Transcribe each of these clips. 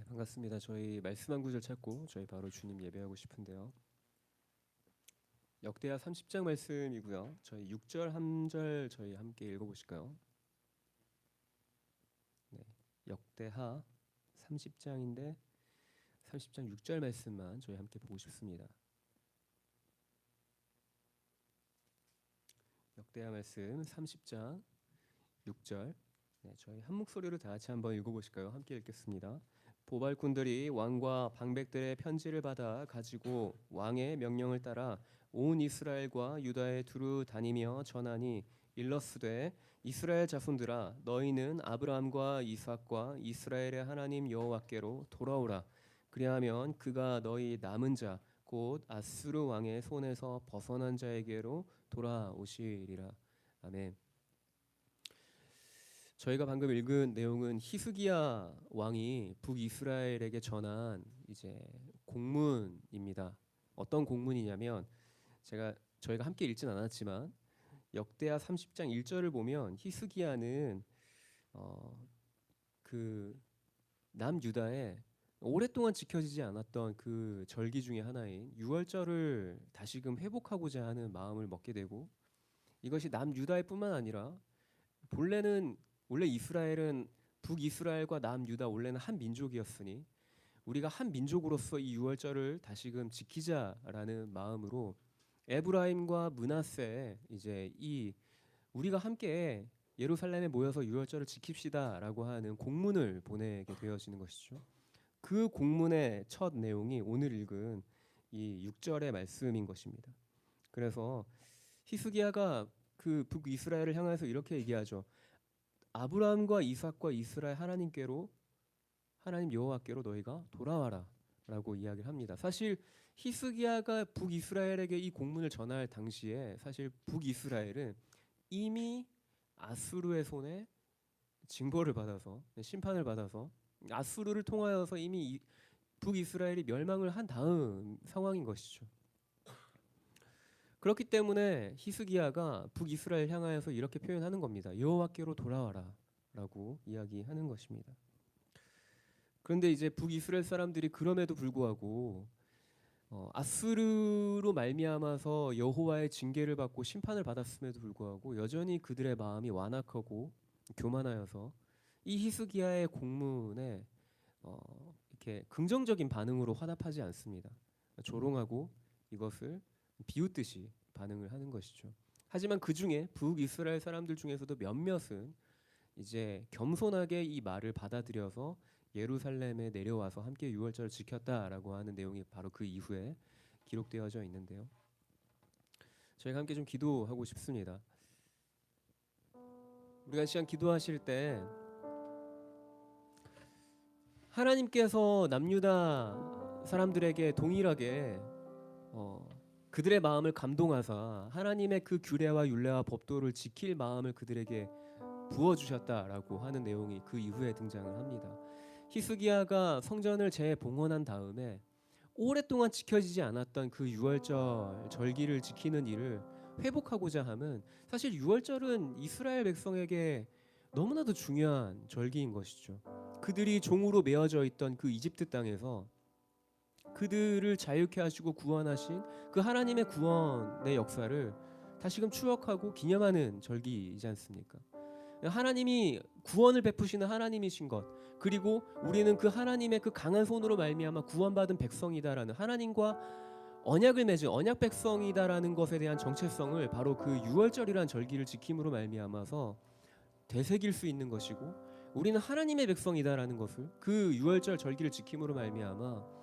반갑습니다. 저희 말씀 한 구절 찾고 저희 바로 주님 예배하고 싶은데요. 역대하 30장 말씀이고요. 저희 6절 한 절 저희 함께 읽어보실까요? 네, 역대하 30장인데 30장 6절 말씀만 저희 함께 보고 싶습니다. 역대하 말씀 30장 6절. 네, 저희 한 목소리로 다 같이 한번 읽어보실까요? 함께 읽겠습니다. 보발꾼들이 왕과 방백들의 편지를 받아 가지고 왕의 명령을 따라 온 이스라엘과 유다에 두루 다니며 전하니 일러스되 이스라엘 자손들아 너희는 아브라함과 이삭과 이스라엘의 하나님 여호와께로 돌아오라. 그리하면 그가 너희 남은 자 곧 아수르 왕의 손에서 벗어난 자에게로 돌아오시리라. 아멘. 저희가 방금 읽은 내용은 히스기야 왕이 북이스라엘에게 전한 이제 공문입니다. 어떤 공문이냐면 저희가 함께 읽진 않았지만 역대하 30장 1절을 보면 히스기야는 그 남유다에 오랫동안 지켜지지 않았던 그 절기 중에 하나인 유월절을 다시금 회복하고자 하는 마음을 먹게 되고, 이것이 남유다의 뿐만 아니라 원래 이스라엘은 북이스라엘과 남유다 원래는 한 민족이었으니 우리가 한 민족으로서 이 유월절을 다시금 지키자라는 마음으로 에브라임과 므낫세 이제 이 우리가 함께 예루살렘에 모여서 유월절을 지킵시다라고 하는 공문을 보내게 되어지는 것이죠. 그 공문의 첫 내용이 오늘 읽은 이 6절의 말씀인 것입니다. 그래서 히스기야가 그 북이스라엘을 향해서 이렇게 얘기하죠. 아브라함과 이삭과 이스라엘 하나님 여호와께로 너희가 돌아와라 라고 이야기를 합니다. 사실 히스기야가 북이스라엘에게 이 공문을 전할 당시에 사실 북이스라엘은 이미 아수르의 손에 징벌을 받아서 심판을 받아서 아수르를 통하여서 이미 북이스라엘이 멸망을 한 다음 상황인 것이죠. 그렇기 때문에 히스기야가 북이스라엘 향하여서 이렇게 표현하는 겁니다. 여호와께로 돌아와라 라고 이야기하는 것입니다. 그런데 이제 북이스라엘 사람들이 그럼에도 불구하고 아수르로 말미암아서 여호와의 징계를 받고 심판을 받았음에도 불구하고 여전히 그들의 마음이 완악하고 교만하여서 이 히스기야의 공문에 이렇게 긍정적인 반응으로 화답하지 않습니다. 조롱하고 이것을 비웃듯이 반응을 하는 것이죠. 하지만 그 중에 북이스라엘 사람들 중에서도 몇몇은 이제 겸손하게 이 말을 받아들여서 예루살렘에 내려와서 함께 유월절을 지켰다라고 하는 내용이 바로 그 이후에 기록되어져 있는데요. 저희가 함께 좀 기도하고 싶습니다. 우리가 시간 기도하실 때 하나님께서 남유다 사람들에게 동일하게 그들의 마음을 감동하사 하나님의 그 규례와 율례와 법도를 지킬 마음을 그들에게 부어주셨다라고 하는 내용이 그 이후에 등장을 합니다. 히스기야가 성전을 재봉헌한 다음에 오랫동안 지켜지지 않았던 그 유월절 절기를 지키는 일을 회복하고자 함은 사실 유월절은 이스라엘 백성에게 너무나도 중요한 절기인 것이죠. 그들이 종으로 메어져 있던 그 이집트 땅에서 그들을 자유케 하시고 구원하신 그 하나님의 구원의 역사를 다시금 추억하고 기념하는 절기이지 않습니까? 하나님이 구원을 베푸시는 하나님이신 것, 그리고 우리는 그 하나님의 그 강한 손으로 말미암아 구원받은 백성이다라는 하나님과 언약을 맺은 언약 백성이다라는 것에 대한 정체성을 바로 그 유월절이라는 절기를 지킴으로 말미암아서 되새길 수 있는 것이고, 우리는 하나님의 백성이다라는 것을 그 유월절 절기를 지킴으로 말미암아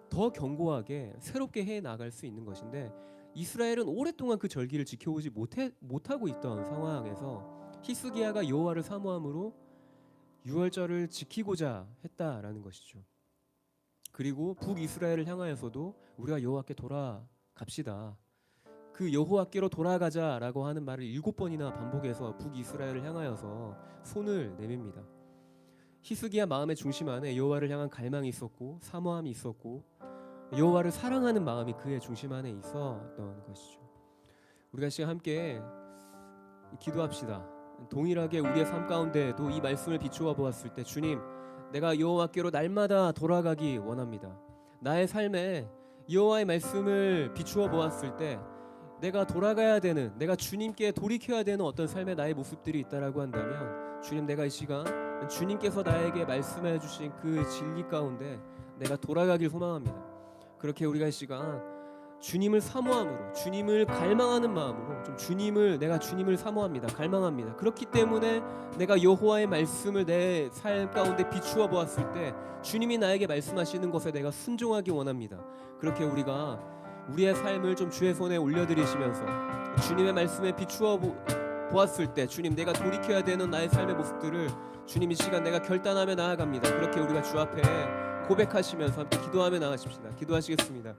더 견고하게 새롭게 해 나갈 수 있는 것인데, 이스라엘은 오랫동안 그 절기를 지켜오지 못하고 있던 상황에서 히스기야가 여호와를 사모함으로 유월절을 지키고자 했다라는 것이죠. 그리고 북이스라엘을 향하여서도 우리가 여호와께 돌아갑시다, 그 여호와께로 돌아가자라고 하는 말을 7번이나 반복해서 북이스라엘을 향하여서 손을 내밉니다. 히스기야 마음의 중심 안에 여호와를 향한 갈망이 있었고 사모함이 있었고 여호와를 사랑하는 마음이 그의 중심 안에 있었던 것이죠. 우리가 시간 함께 기도합시다. 동일하게 우리의 삶 가운데에도 이 말씀을 비추어 보았을 때 주님, 내가 여호와께로 날마다 돌아가기 원합니다. 나의 삶에 여호와의 말씀을 비추어 보았을 때 내가 돌아가야 되는, 내가 주님께 돌이켜야 되는 어떤 삶의 나의 모습들이 있다라고 한다면, 주님, 내가 이 시간 주님께서 나에게 말씀해 주신 그 진리 가운데 내가 돌아가길 소망합니다. 그렇게 우리가 이 시간 주님을 사모함으로, 주님을 갈망하는 마음으로, 내가 주님을 사모합니다. 갈망합니다. 그렇기 때문에 내가 여호와의 말씀을 내 삶 가운데 비추어 보았을 때 주님이 나에게 말씀하시는 것에 내가 순종하기 원합니다. 그렇게 우리가 우리의 삶을 좀 주의 손에 올려드리시면서 주님의 말씀에 비추어 보았을 때, 주님, 내가 돌이켜야 되는 나의 삶의 모습들을 주님 이 시간 내가 결단하며 나아갑니다. 그렇게 우리가 주 앞에 고백하시면서 함께 기도하며 나아가십시다. 기도하시겠습니다.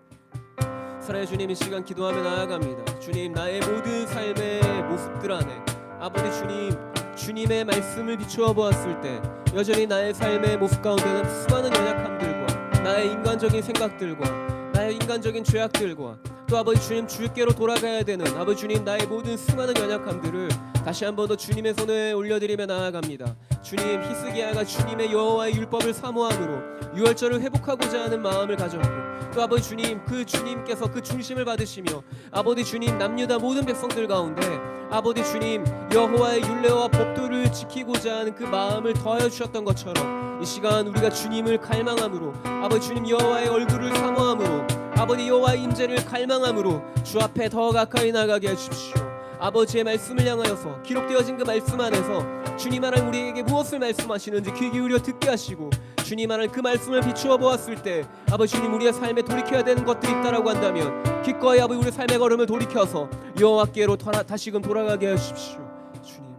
사랑의 주님, 이 시간 기도하며 나아갑니다. 주님, 나의 모든 삶의 모습들 안에 아버지 주님, 주님의 말씀을 비추어 보았을 때 여전히 나의 삶의 모습 가운데는 수많은 연약함들과 나의 인간적인 생각들과 나의 인간적인 죄악들과 또 아버지 주님, 주께로 돌아가야 되는 아버지 주님, 나의 모든 수많은 연약함들을 다시 한 번 더 주님의 손에 올려드리며 나아갑니다. 주님, 히스기야가 주님의 여호와의 율법을 사모함으로 유월절을 회복하고자 하는 마음을 가졌고, 또 아버지 주님, 그 주님께서 그 중심을 받으시며 아버지 주님, 남유다 모든 백성들 가운데 아버지 주님, 여호와의 율례와 법도를 지키고자 하는 그 마음을 더하여 주셨던 것처럼 이 시간 우리가 주님을 갈망함으로, 아버지 주님, 여호와의 얼굴을 사모함으로, 아버지 여호와의 임재를 갈망함으로 주 앞에 더 가까이 나가게 해주십시오. 아버지의 말씀을 향하여서 기록되어진 그 말씀 안에서 주님 하나님 우리에게 무엇을 말씀하시는지 귀 기울여 듣게 하시고, 주님 하나님 그 말씀을 비추어 보았을 때 아버지 주님, 우리의 삶에 돌이켜야 되는 것들이 있다라고 한다면 기꺼이 아버지 우리의 삶의 걸음을 돌이켜서 여호와께로 다시금 돌아가게 하십시오. 주님,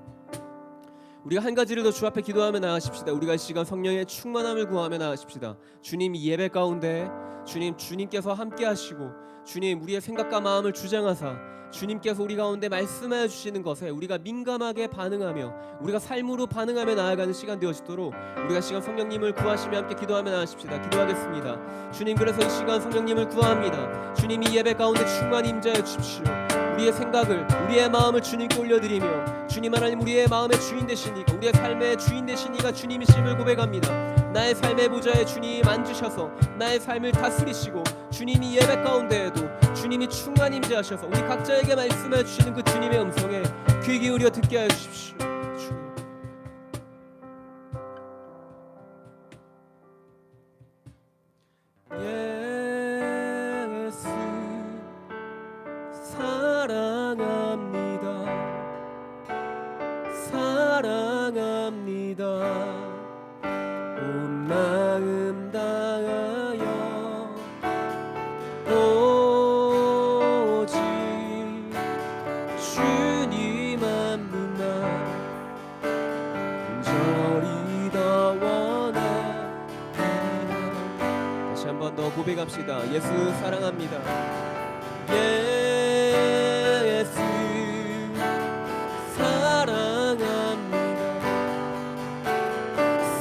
우리가 한 가지를 더 주 앞에 기도하며 나아가십시다. 우리가 이 시간 성령의 충만함을 구하며 나아가십시다. 주님, 이 예배 가운데 주님께서 함께 하시고, 주님, 우리의 생각과 마음을 주장하사 주님께서 우리 가운데 말씀하여 주시는 것에 우리가 민감하게 반응하며 우리가 삶으로 반응하며 나아가는 시간 되어지도록 우리가 시간 성령님을 구하시며 함께 기도하며 나아가십시다. 기도하겠습니다. 주님, 그래서 이 시간 성령님을 구합니다. 주님, 이 예배 가운데 충만히 임재하여 주십시오. 우리의 생각을, 우리의 마음을 주님께 올려드리며, 주님 하나님, 우리의 마음의 주인 되시니까, 우리의 삶의 주인 되시니까 주님이심을 고백합니다. 나의 삶의 보좌에 주님 앉으셔서 나의 삶을 다스리시고, 주님이 예배 가운데에도 주님이 충만히 임재하셔서 우리 각자에게 말씀해 주시는 그 주님의 음성에 귀 기울여 듣게 하여 주십시오. 예수 사랑합니다. 사랑합니다. 온 마음 다하여 오직 주님 한 분만 간절히 더 원합니다. 다시 한 번 더 고백합시다. 예수 사랑합니다. 예수 사랑합니다.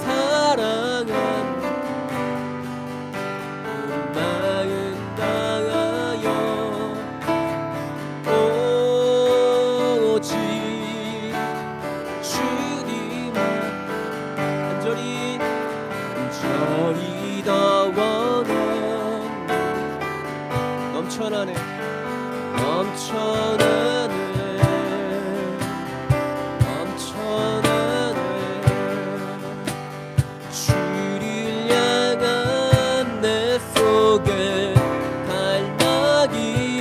사랑합니다. 온 마음 다하여 오직 주님만 간절히 더 원합니다. 넘쳐나네 주를 향한 내 속에 갈망이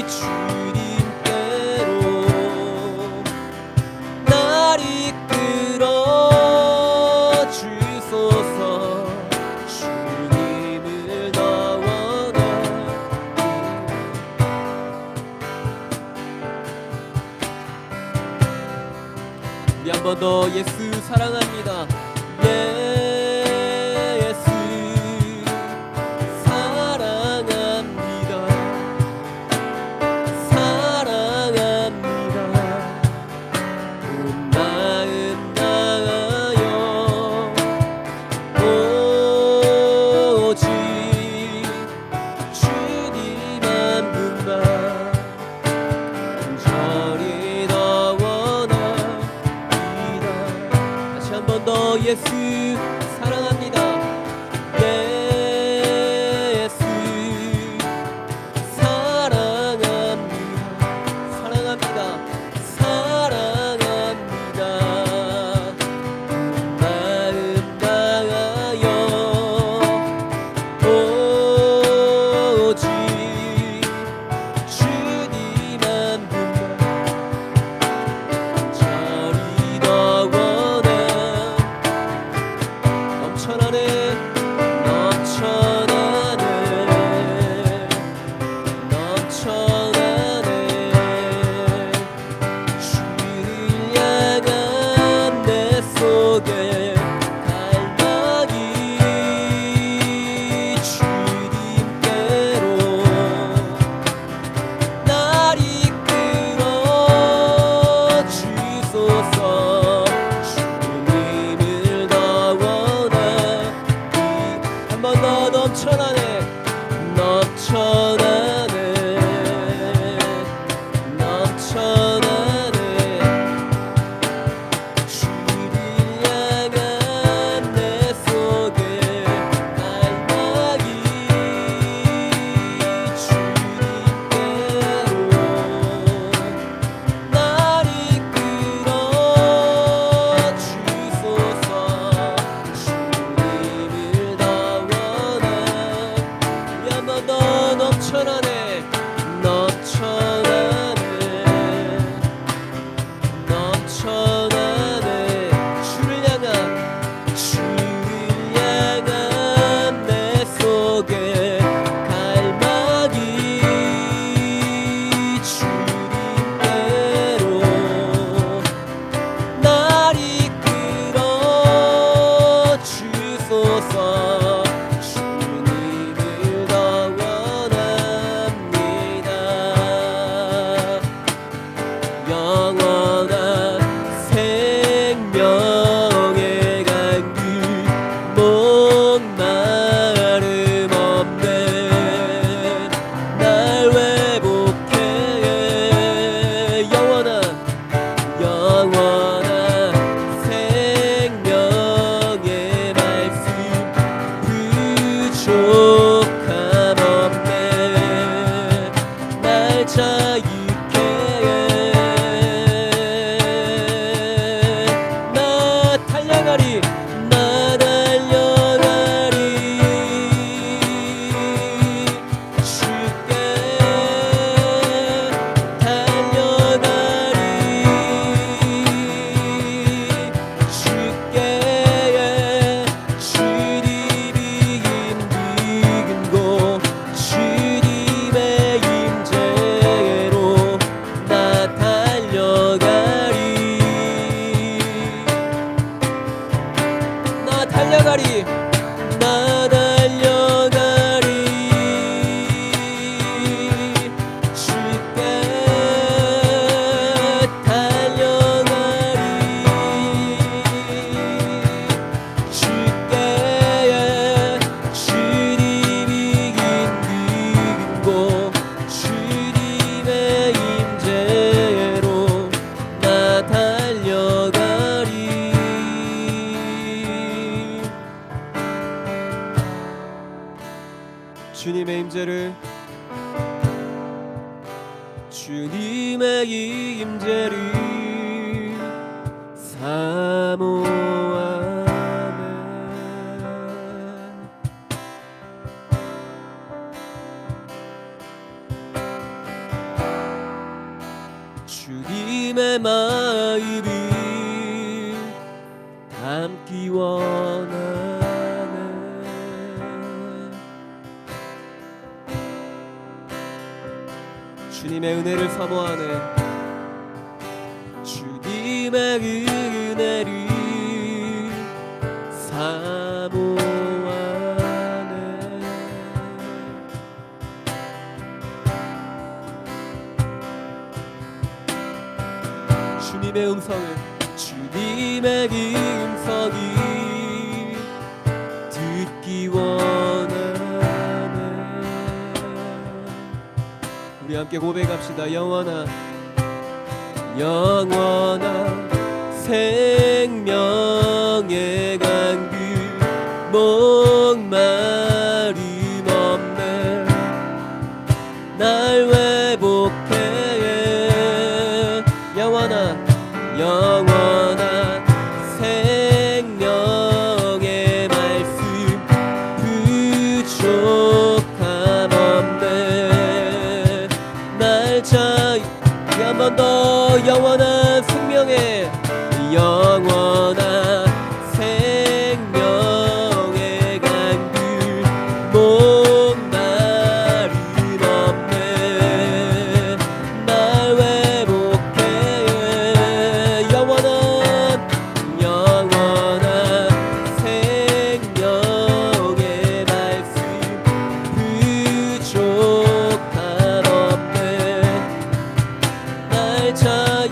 주님께로 날 이끌어 주소서. 주님을 더 우리 한 번 더 예수 사랑합니다. 예수 사랑합니다. 사랑합니다. 온 마음 다하여 오직 주님 한 분만 간절히 더 원합니다. 다시 한 번 더 예수 주님께로 날 이끌어 주소서. 주님을 더 원합니다. 영원한 생명의 강길 목마름 없네. 날 회복해. 영원한 생명의 말씀 부족함 없네. 날 자유케. 나 달려가리. 나 달려가리. 주께 달려가리. 주께 주님이 힘든 곳 주님의 임재로 나 달려가리. 나 달려가리. 나 달려가리. 주께 달려가리. 주께 주님이 힘든 곳 주님의 임재로 나 달려가리. 주님의 임재를 사모하네. 주님의 마음을 담기 원하네. 주님의 은혜를 사모하네. 주님의 은혜를 사모하네. 주님의 음성을 듣기 원하네. 우리 함께 고백합시다. 영원한 생명의 강길 목마름 없네. 날 회복해. 영원한 생명의 말씀 부족함 없네. 날 자유케. 한 번 더. 영원한 생명의 강길 목마름 없네. 날 회복해. 영원한 생명의 말씀 부족함 없네. 날 자유케.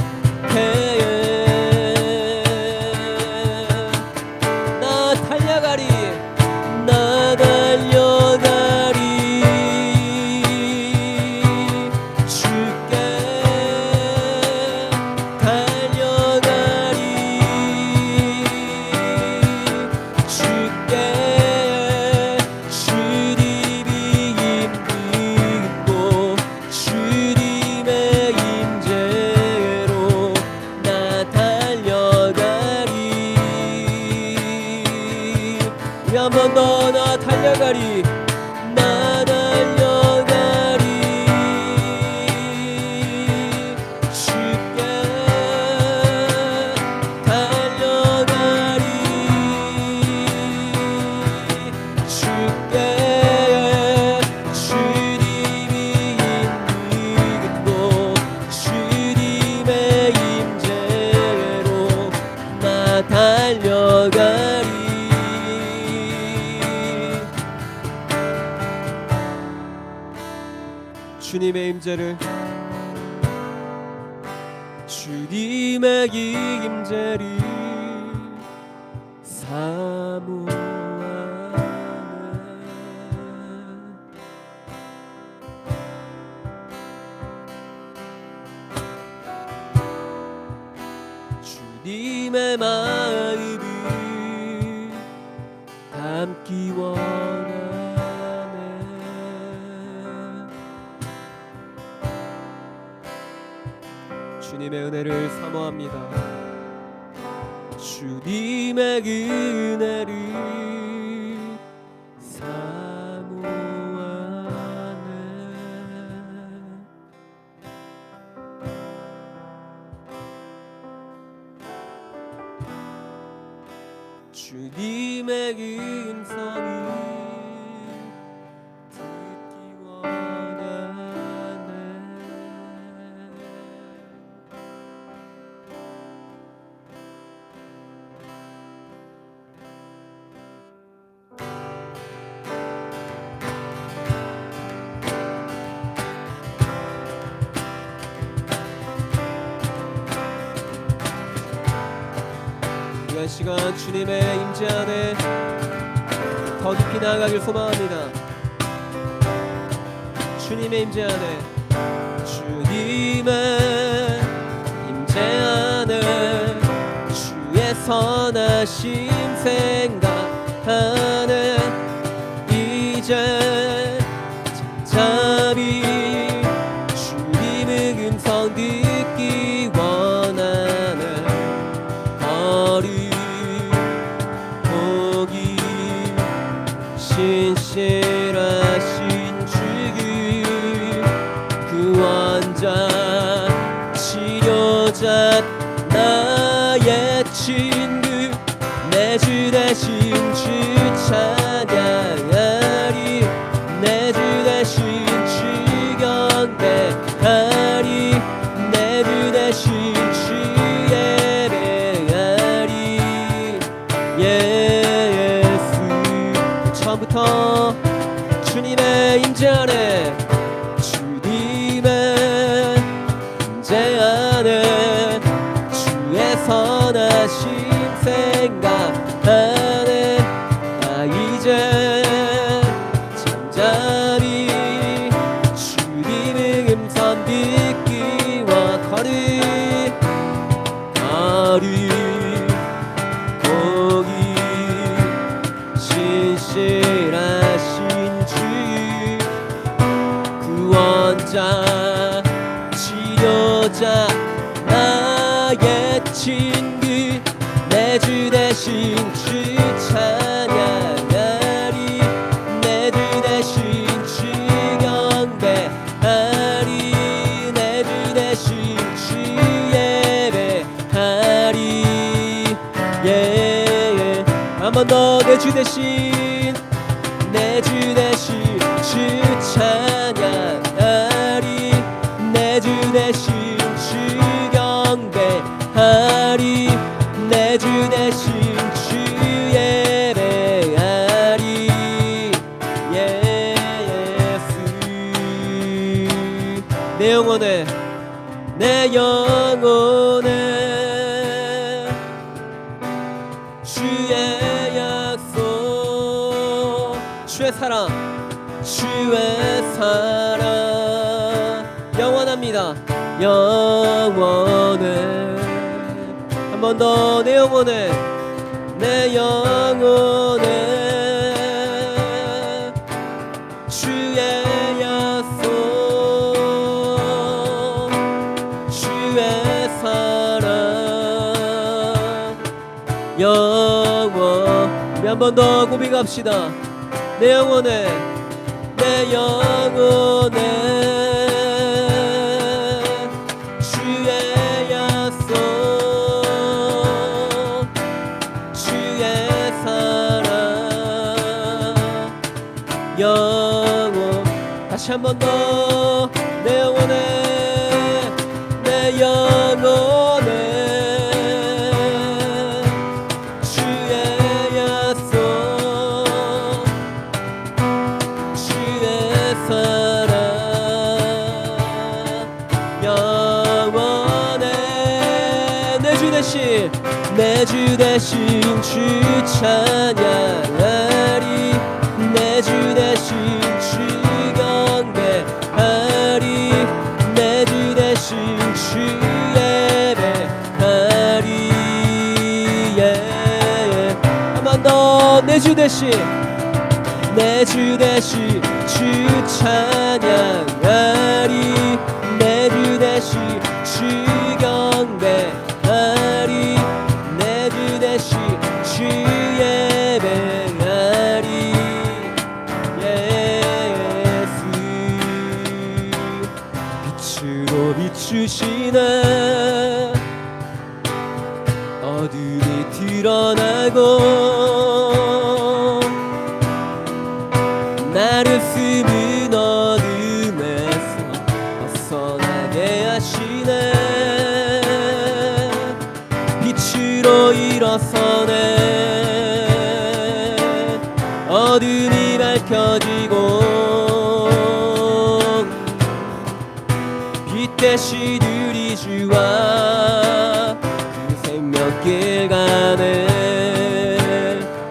주님의 임재를, 주님의 임재를 사모하네. 주님의 마음을 담기 원하네. 주님의 은혜를 사모합니다. 주님의 은혜를 사모하네. 주님의 음성을 듣기 원하네. 이번 시간 주님의 임재 안에 더 깊이 나아가길 소망합니다. 주님의 임재 안에, 주님의 임재 안에 주의 선하심 생각하네. 이제 잠잠히 주님의 음성 듣기 원하네. 거리 보기 신실하신 주기 구원자 치료자 나의 친구 내 주 대신 주 찬양하리. 내 주 대신 주 경배하리. 내 주 대신 주 예배하리. 예수. 처음부터 주님의 임재 안에, 주님의 임재 안에 주의 선하심 생각하네. 나 이제 잠잠히 주님의 음성 듣기와 거리 보기 신실하신 주 구원자 치료자 나의 친구 내 주 대신 주 찬양하리. 내 주 대신 주 경배하리. 내 주 대신 주 예배하리. 예. 한 번 더 내 주 대신, 내 주 대신 주 찬양하리. 내 주 대신 주 경배하리. 내 주 대신 주 예배하리. 예수. 내 영혼에, 내 영혼에 주의 약속, 주의 사랑, 주의 사랑 영원합니다. 영원해. 한 번 더 내 영혼에, 내 영혼에 주의 약속, 주의 사랑 영원. 우리 한 번 더 고백합시다. 내 영혼에, 내 영혼에 주의 약속, 주의 사랑 영원. 다시 한 번 더 내 영혼에, 내 영혼에 사랑 대신 내 주 대신 주 찬양하리 내 주 대신 주 경배하리 내 주 대신 주 예배하리 한 번 더 내 주 대신 내 주 대신 주 찬양하리 내 주 대신 주 경배하리 내 주 대신 주 예배하리 예수 빛으로 비추시네 어둠이 드러나고 나를 숨은 어둠에서 벗어나게 하시네 빛으로 일어서네 어둠이 밝혀지고 빛 대신 우리 주와 그 생명길 가네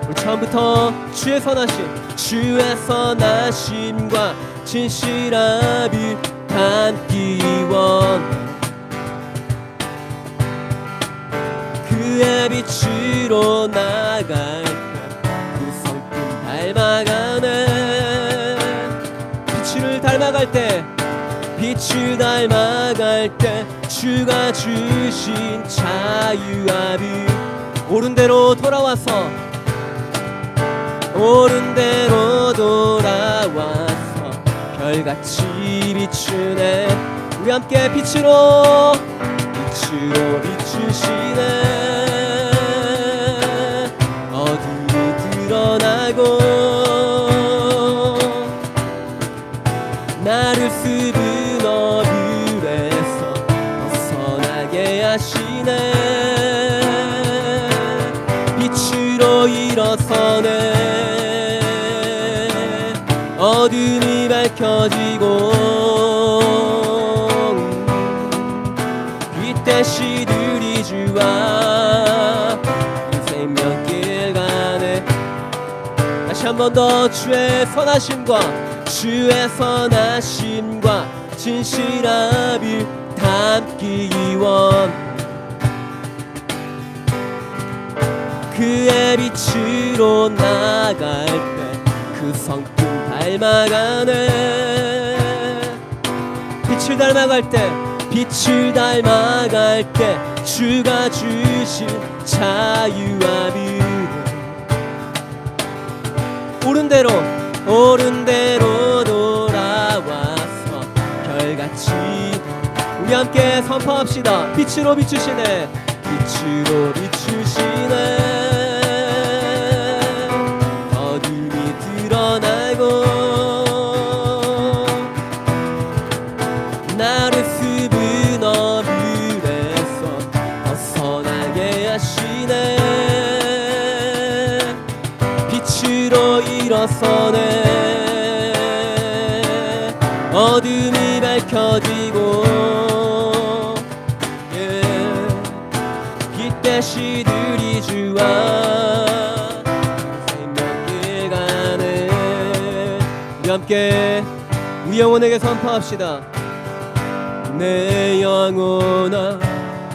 우리 처음부터 주의 선하심 주의 선하심과 진실함을 담기 원 그의 빛으로 나갈 때 그 성품 닮아가네 빛을 닮아갈 때 빛을 닮아갈 때 주가 주신 자유함을 옳은 대로 돌아와서 옳은 대로 돌아와서 별같이 비추네 우리 함께 빛으로 비추시네 어둠이 드러나고 나를 숨은 어둠에서 벗어나게 하시네 빛으로 일어서네 어둠이 밝혀지고 빛 대신 우리 주와 생명길 가네 다시 한 번 더 주의 선하심과 진실함을 담기 원 그의 빛으로 나갈 때 그 성품 닮아가네 빛을 닮아갈 때 주가 주신 자유함을 옳은 대로 돌아와서 별같이 우리 함께 선포합시다 빛으로 비추시네 드러나고 나를 숨은 어둠에서 벗어나게 하시네 빛으로 일어서네 어둠이 밝혀지고 빛 대신 우리 주와 함께 우리 영혼에게 선포합시다 내 영혼아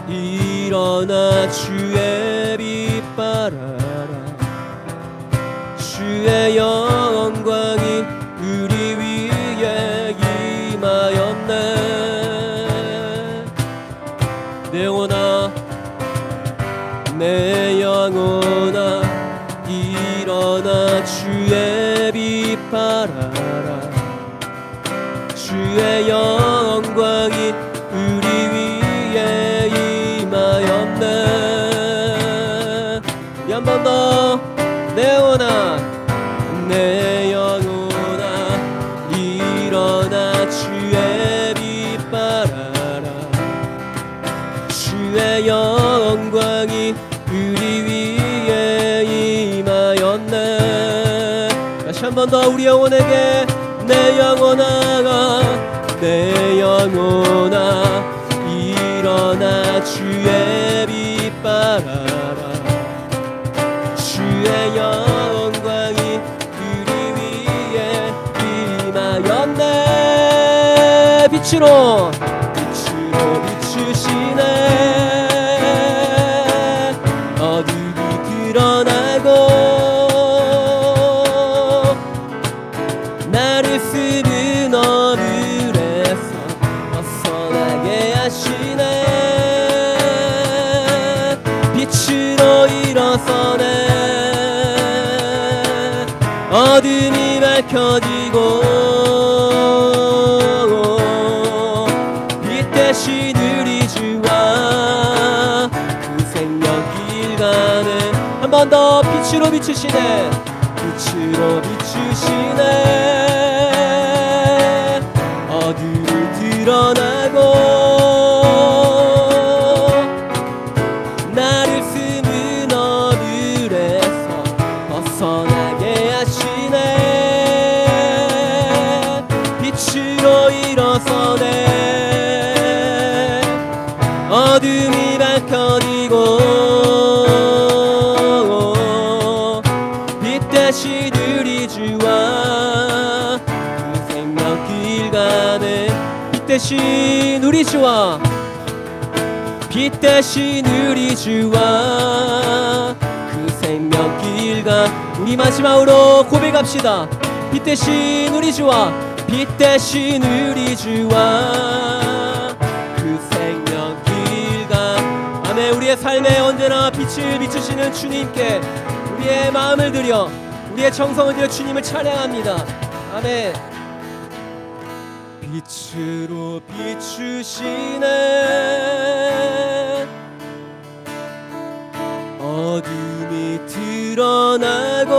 일어나 주의 빛 발하라 주의 영광이 우리 위에 임하였네 내 영혼아 일어나 주의 빛 발하라 주의 영광이 우리 위에 임하였네 한 번 더 내 영혼아 일어나 주의 빛 발하라 주의 영광이 우리 위에 임하였네 다시 한 번 더 우리 영혼에게 내 영혼아 일어나 주의 빛 발하라 바라라. 주의 영광이 우리 위에 임하였네. 빛으로 비추시네. 어둠이 드러나고 나를 숨은 어둠에서 벗어나게 하시네. 빛으로 일어서네. 어둠이 밝혀지고 빛 대신 우리 주와 그 생명길 가네. 한 번 더 빛으로 비추시네. 빛으로 비추시네. 어둠을 드러나고 나를 숨은 어둠에서 벗어나게 하시네. 빛으로 일어서네. 어둠이 밝혀지고 빛 대신 우리 주와 그 생명길 가네. 빛 대신 우리 주와 빛 대신 우리 주와 그 생명길 가. 우리 마지막으로 고백합시다. 빛 대신 우리 주와 빛 대신 우리 주와 그 생명길 가. 아멘. 우리의 삶에 언제나 빛을 비추시는 주님께 우리의 마음을 드려 우리의 정성을 들여 주님을 찬양합니다. 아멘. 빛으로 비추시네. 어둠이 드러나고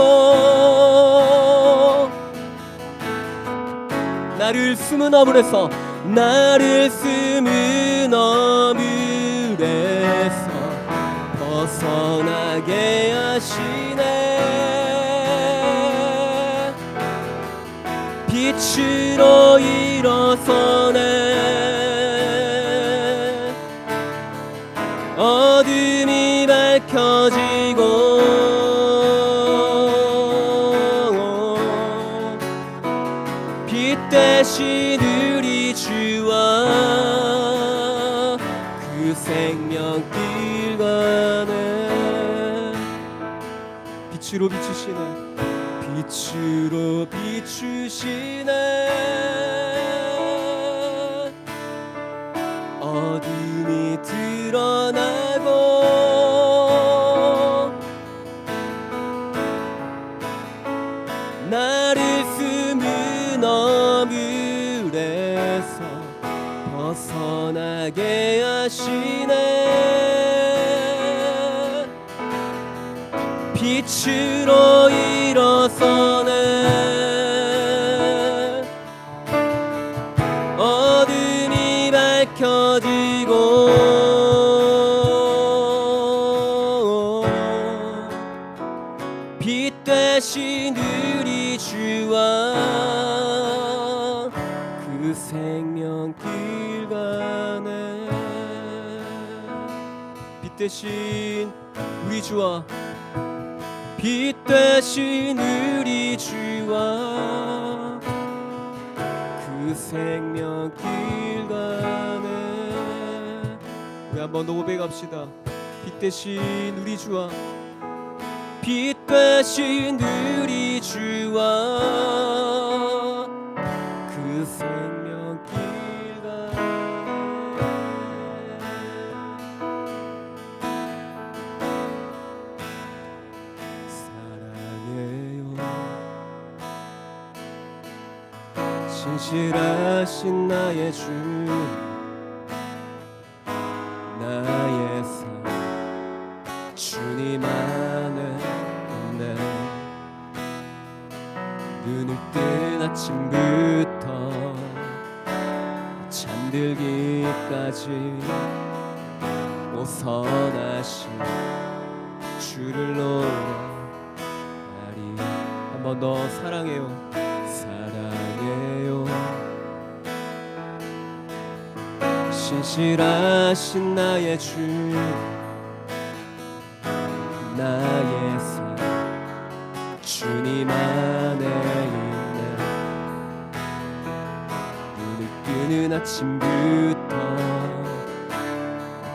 나를 숨은 어물에서 벗어나게 하시네. 빛으로 일어서네. 어둠이 밝혀지고 빛 대신 우리 주와 그 생명길 가네. 빛으로 비추시네. 빛으로 비추시네. 어둠이 드러나고 나를 숨은 어물에서 벗어나게 하시네. 빛으로 일어서네. 어둠이 밝혀지고 빛 대신 우리 주와 그 생명길 가네. 빛 대신 우리 주와 빛 대신 우리 주와 그 생명길 가네. 우리 한번 더 고백합시다. 빛 대신 우리 주와 빛 대신 우리 주와 그 생명길 가네. 신실하신 나의 주 나의 삶 주님 안에 있네. 눈을 뜬 아침부터 잠들기까지 오선하신 주를 노래하리. 한 번 더 사랑해요. 사랑해요. 신실하신 나의 주 나의 삶 주님 안에 있네. 눈을 뜨는 아침부터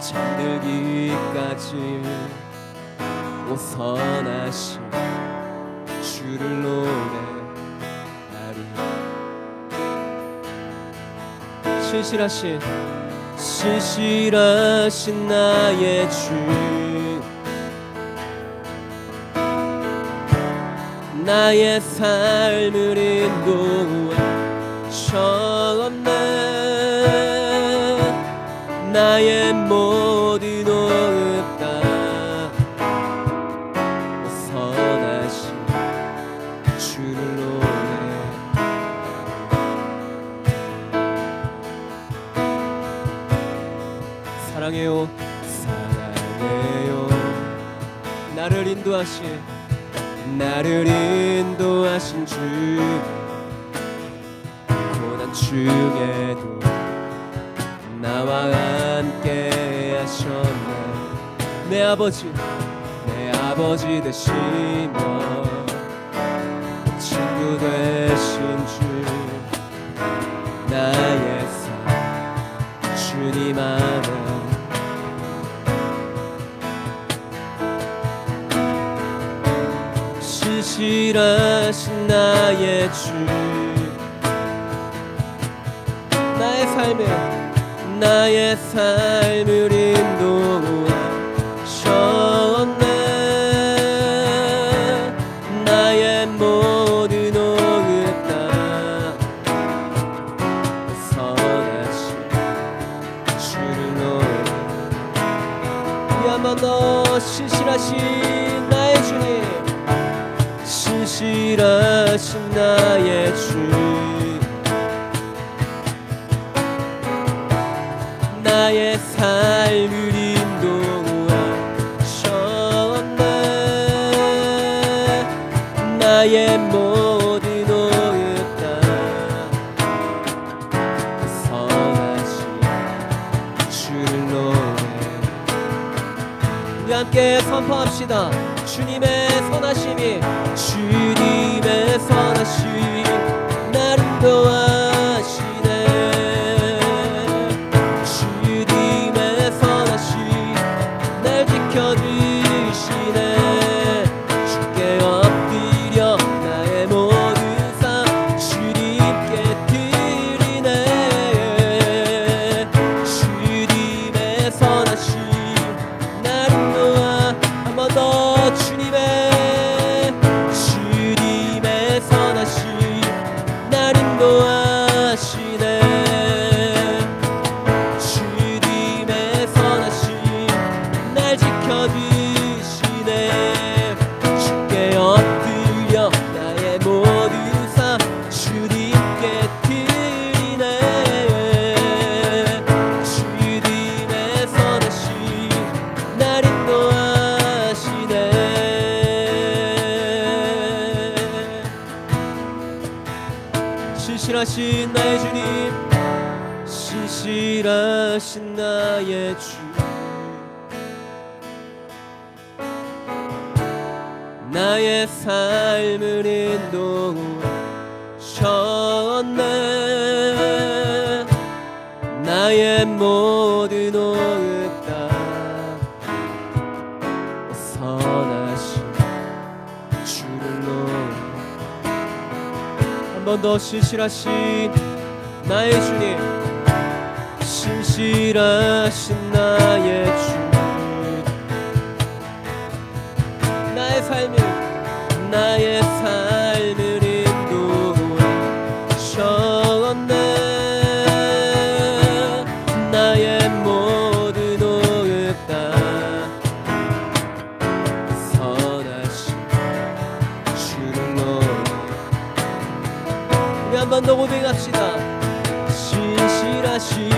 잠들기까지 오선하신 주를 노래하리. 신실하신 나의 주, 나의 삶을 인도하셨네. 나의 모든 호흡 다 선하신 주를 노래. 사랑해요 사랑해요. 나를 인도하신 주, 고난 중에도 나와 함께 하셨네. 내 아버지 되시며 친구 되신 주, 나의 삶 주님 안에. 신실하신 나의 주, 나의 삶을 인도하셨네. 나의 모든 호흡 다 선하신 주를 노래. 한 번 더 신실하신 나의 주님, 신실하신 나의 주, 나의 삶을 인도하셨네. 나의 모든 호흡 다 선하신 주를 노래. 우리 함께 선포합시다. 주님의 선하심이, 주님의 선하심 나를 인도하시네. 주님의 선하심 날 지켜주시네. 주께 엎드려 나의 모든 삶 주님께 드리네. 주님의 선하심 나를 인도하. 한 번 더. 주님의 선하심 날 인도하시네. 주님의 선하심 날 지켜주시네. 주께 엎드려 나의 모든 삶 주님께 드리네. 주님의 선하심 날 인도하시네. 신실하신 나의 주님, 신실하신 나의 주, 나의 삶을 인도하셨네. 나의 모든 호흡 다 선하신 주를 노래. 한 번 더. 신실하신 나의 주님, 신실하신 나의 주, 나의 삶을 인도하셨네. 나의 모든 호흡 다 선하신 주를 노래. 우리 한 번 더 고백합시다. 신실하신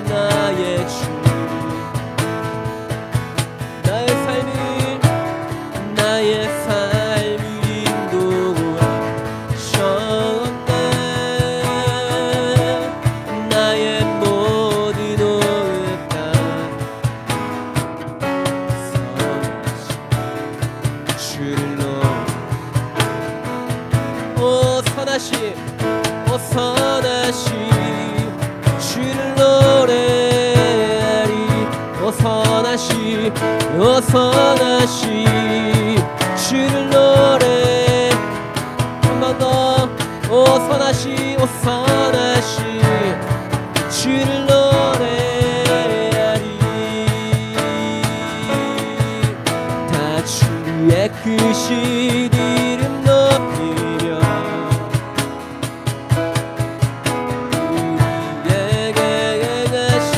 나의 주, 나의 삶을 인도하셨네. 나의 모든 호흡 다 선하신 주를 노래 한 번 더 선하신 선하신 주를 노래하리 다 주의 크신 이름 높이며 우리에게 행하신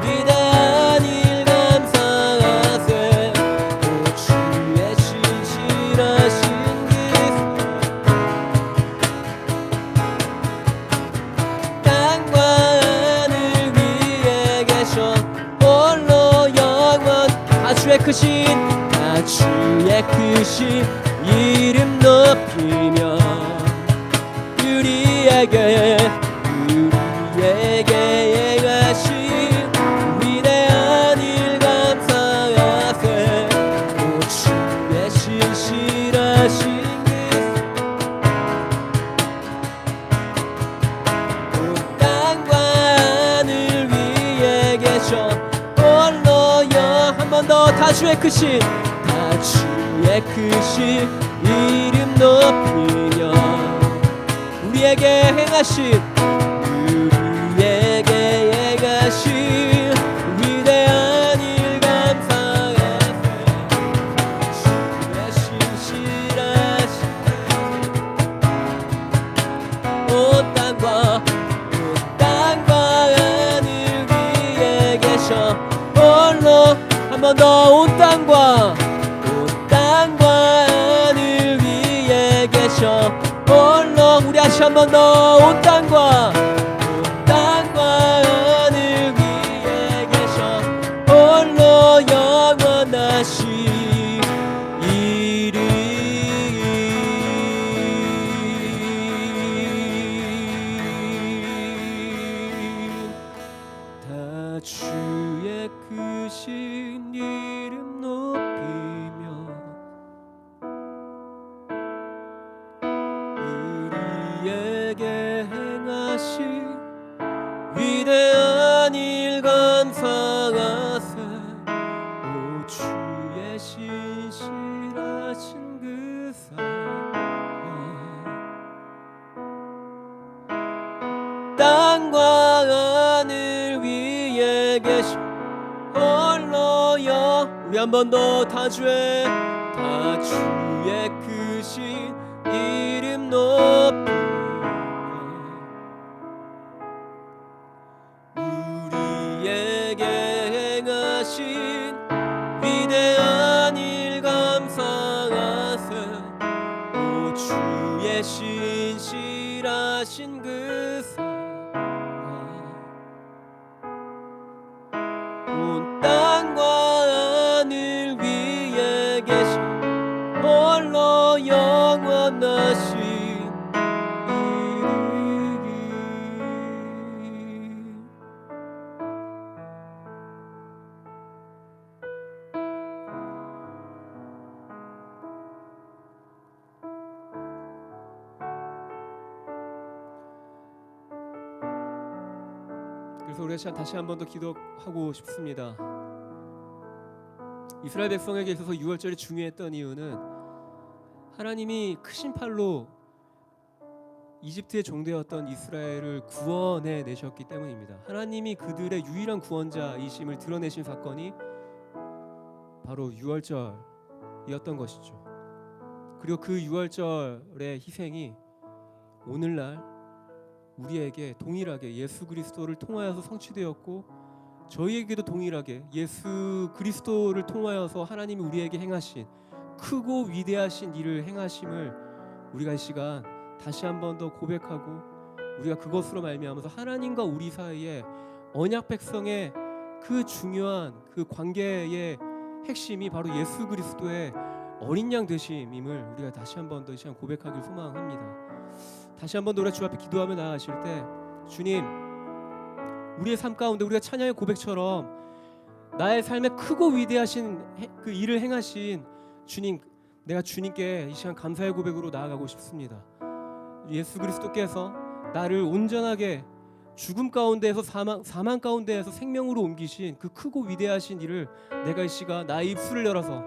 위대한 일 감사하세 오 주의 신실하신 주의 크신 다 주의 크신 이름 높이며 우리에게 행하신 위대한 일 감사하세 오 주의 신실하신 온 땅과 하늘 위에 계셔 다 주의 크신 다 주의 크신 이름 높이며 우리에게 행하신 위대한 일 감사하세 주의 신실하신 온 땅과 하늘 위에 계셔 홀로 한 번 더 온 땅과 하늘 위에 계셔 홀로 우리 다시 한 번 더 온 땅과 하늘 위에 계셔 홀로 영원하신 이름 다 주의 크신 이름 높이며 우리에게 행하신 위대한 일 감사하세 오 주의 신실하신 그 사랑 땅과 하늘 위에 계신 홀로여 우리 한 번 더 다 주의 크신 이름 높이며 우리에게 행하신 위대한 일 감사하세 오 주의 신실하신 그 사랑 온 땅과 하늘 위에 계신 홀로 영원하신 이름 그래서 우리가 다시 한 번 더 기도하고 싶습니다. 이스라엘 백성에게 있어서 유월절이 중요했던 이유는 하나님이 크신 팔로 이집트의 종되었던 이스라엘을 구원해 내셨기 때문입니다. 하나님이 그들의 유일한 구원자이심을 드러내신 사건이 바로 유월절이었던 것이죠. 그리고 그 유월절의 희생이 오늘날 우리에게 동일하게 예수 그리스도를 통하여서 성취되었고 저희에게도 동일하게 예수 그리스도를 통하여서 하나님이 우리에게 행하신 크고 위대하신 일을 행하심을 우리가 이 시간 다시 한 번 더 고백하고 우리가 그것으로 말미암아서 하나님과 우리 사이에 언약 백성의 그 중요한 그 관계의 핵심이 바로 예수 그리스도의 어린 양 되심임을 우리가 다시 한 번 더 이 시간 고백하길 소망합니다. 다시 한 번 더 우리가 주 앞에 기도하며 나아가실 때 주님 우리의 삶 가운데 우리가 찬양의 고백처럼 나의 삶에 크고 위대하신 그 일을 행하신 주님 내가 주님께 이 시간 감사의 고백으로 나아가고 싶습니다. 예수 그리스도께서 나를 온전하게 죽음 가운데에서 사망 가운데에서 생명으로 옮기신 그 크고 위대하신 일을 내가 이 시간 나의 입술을 열어서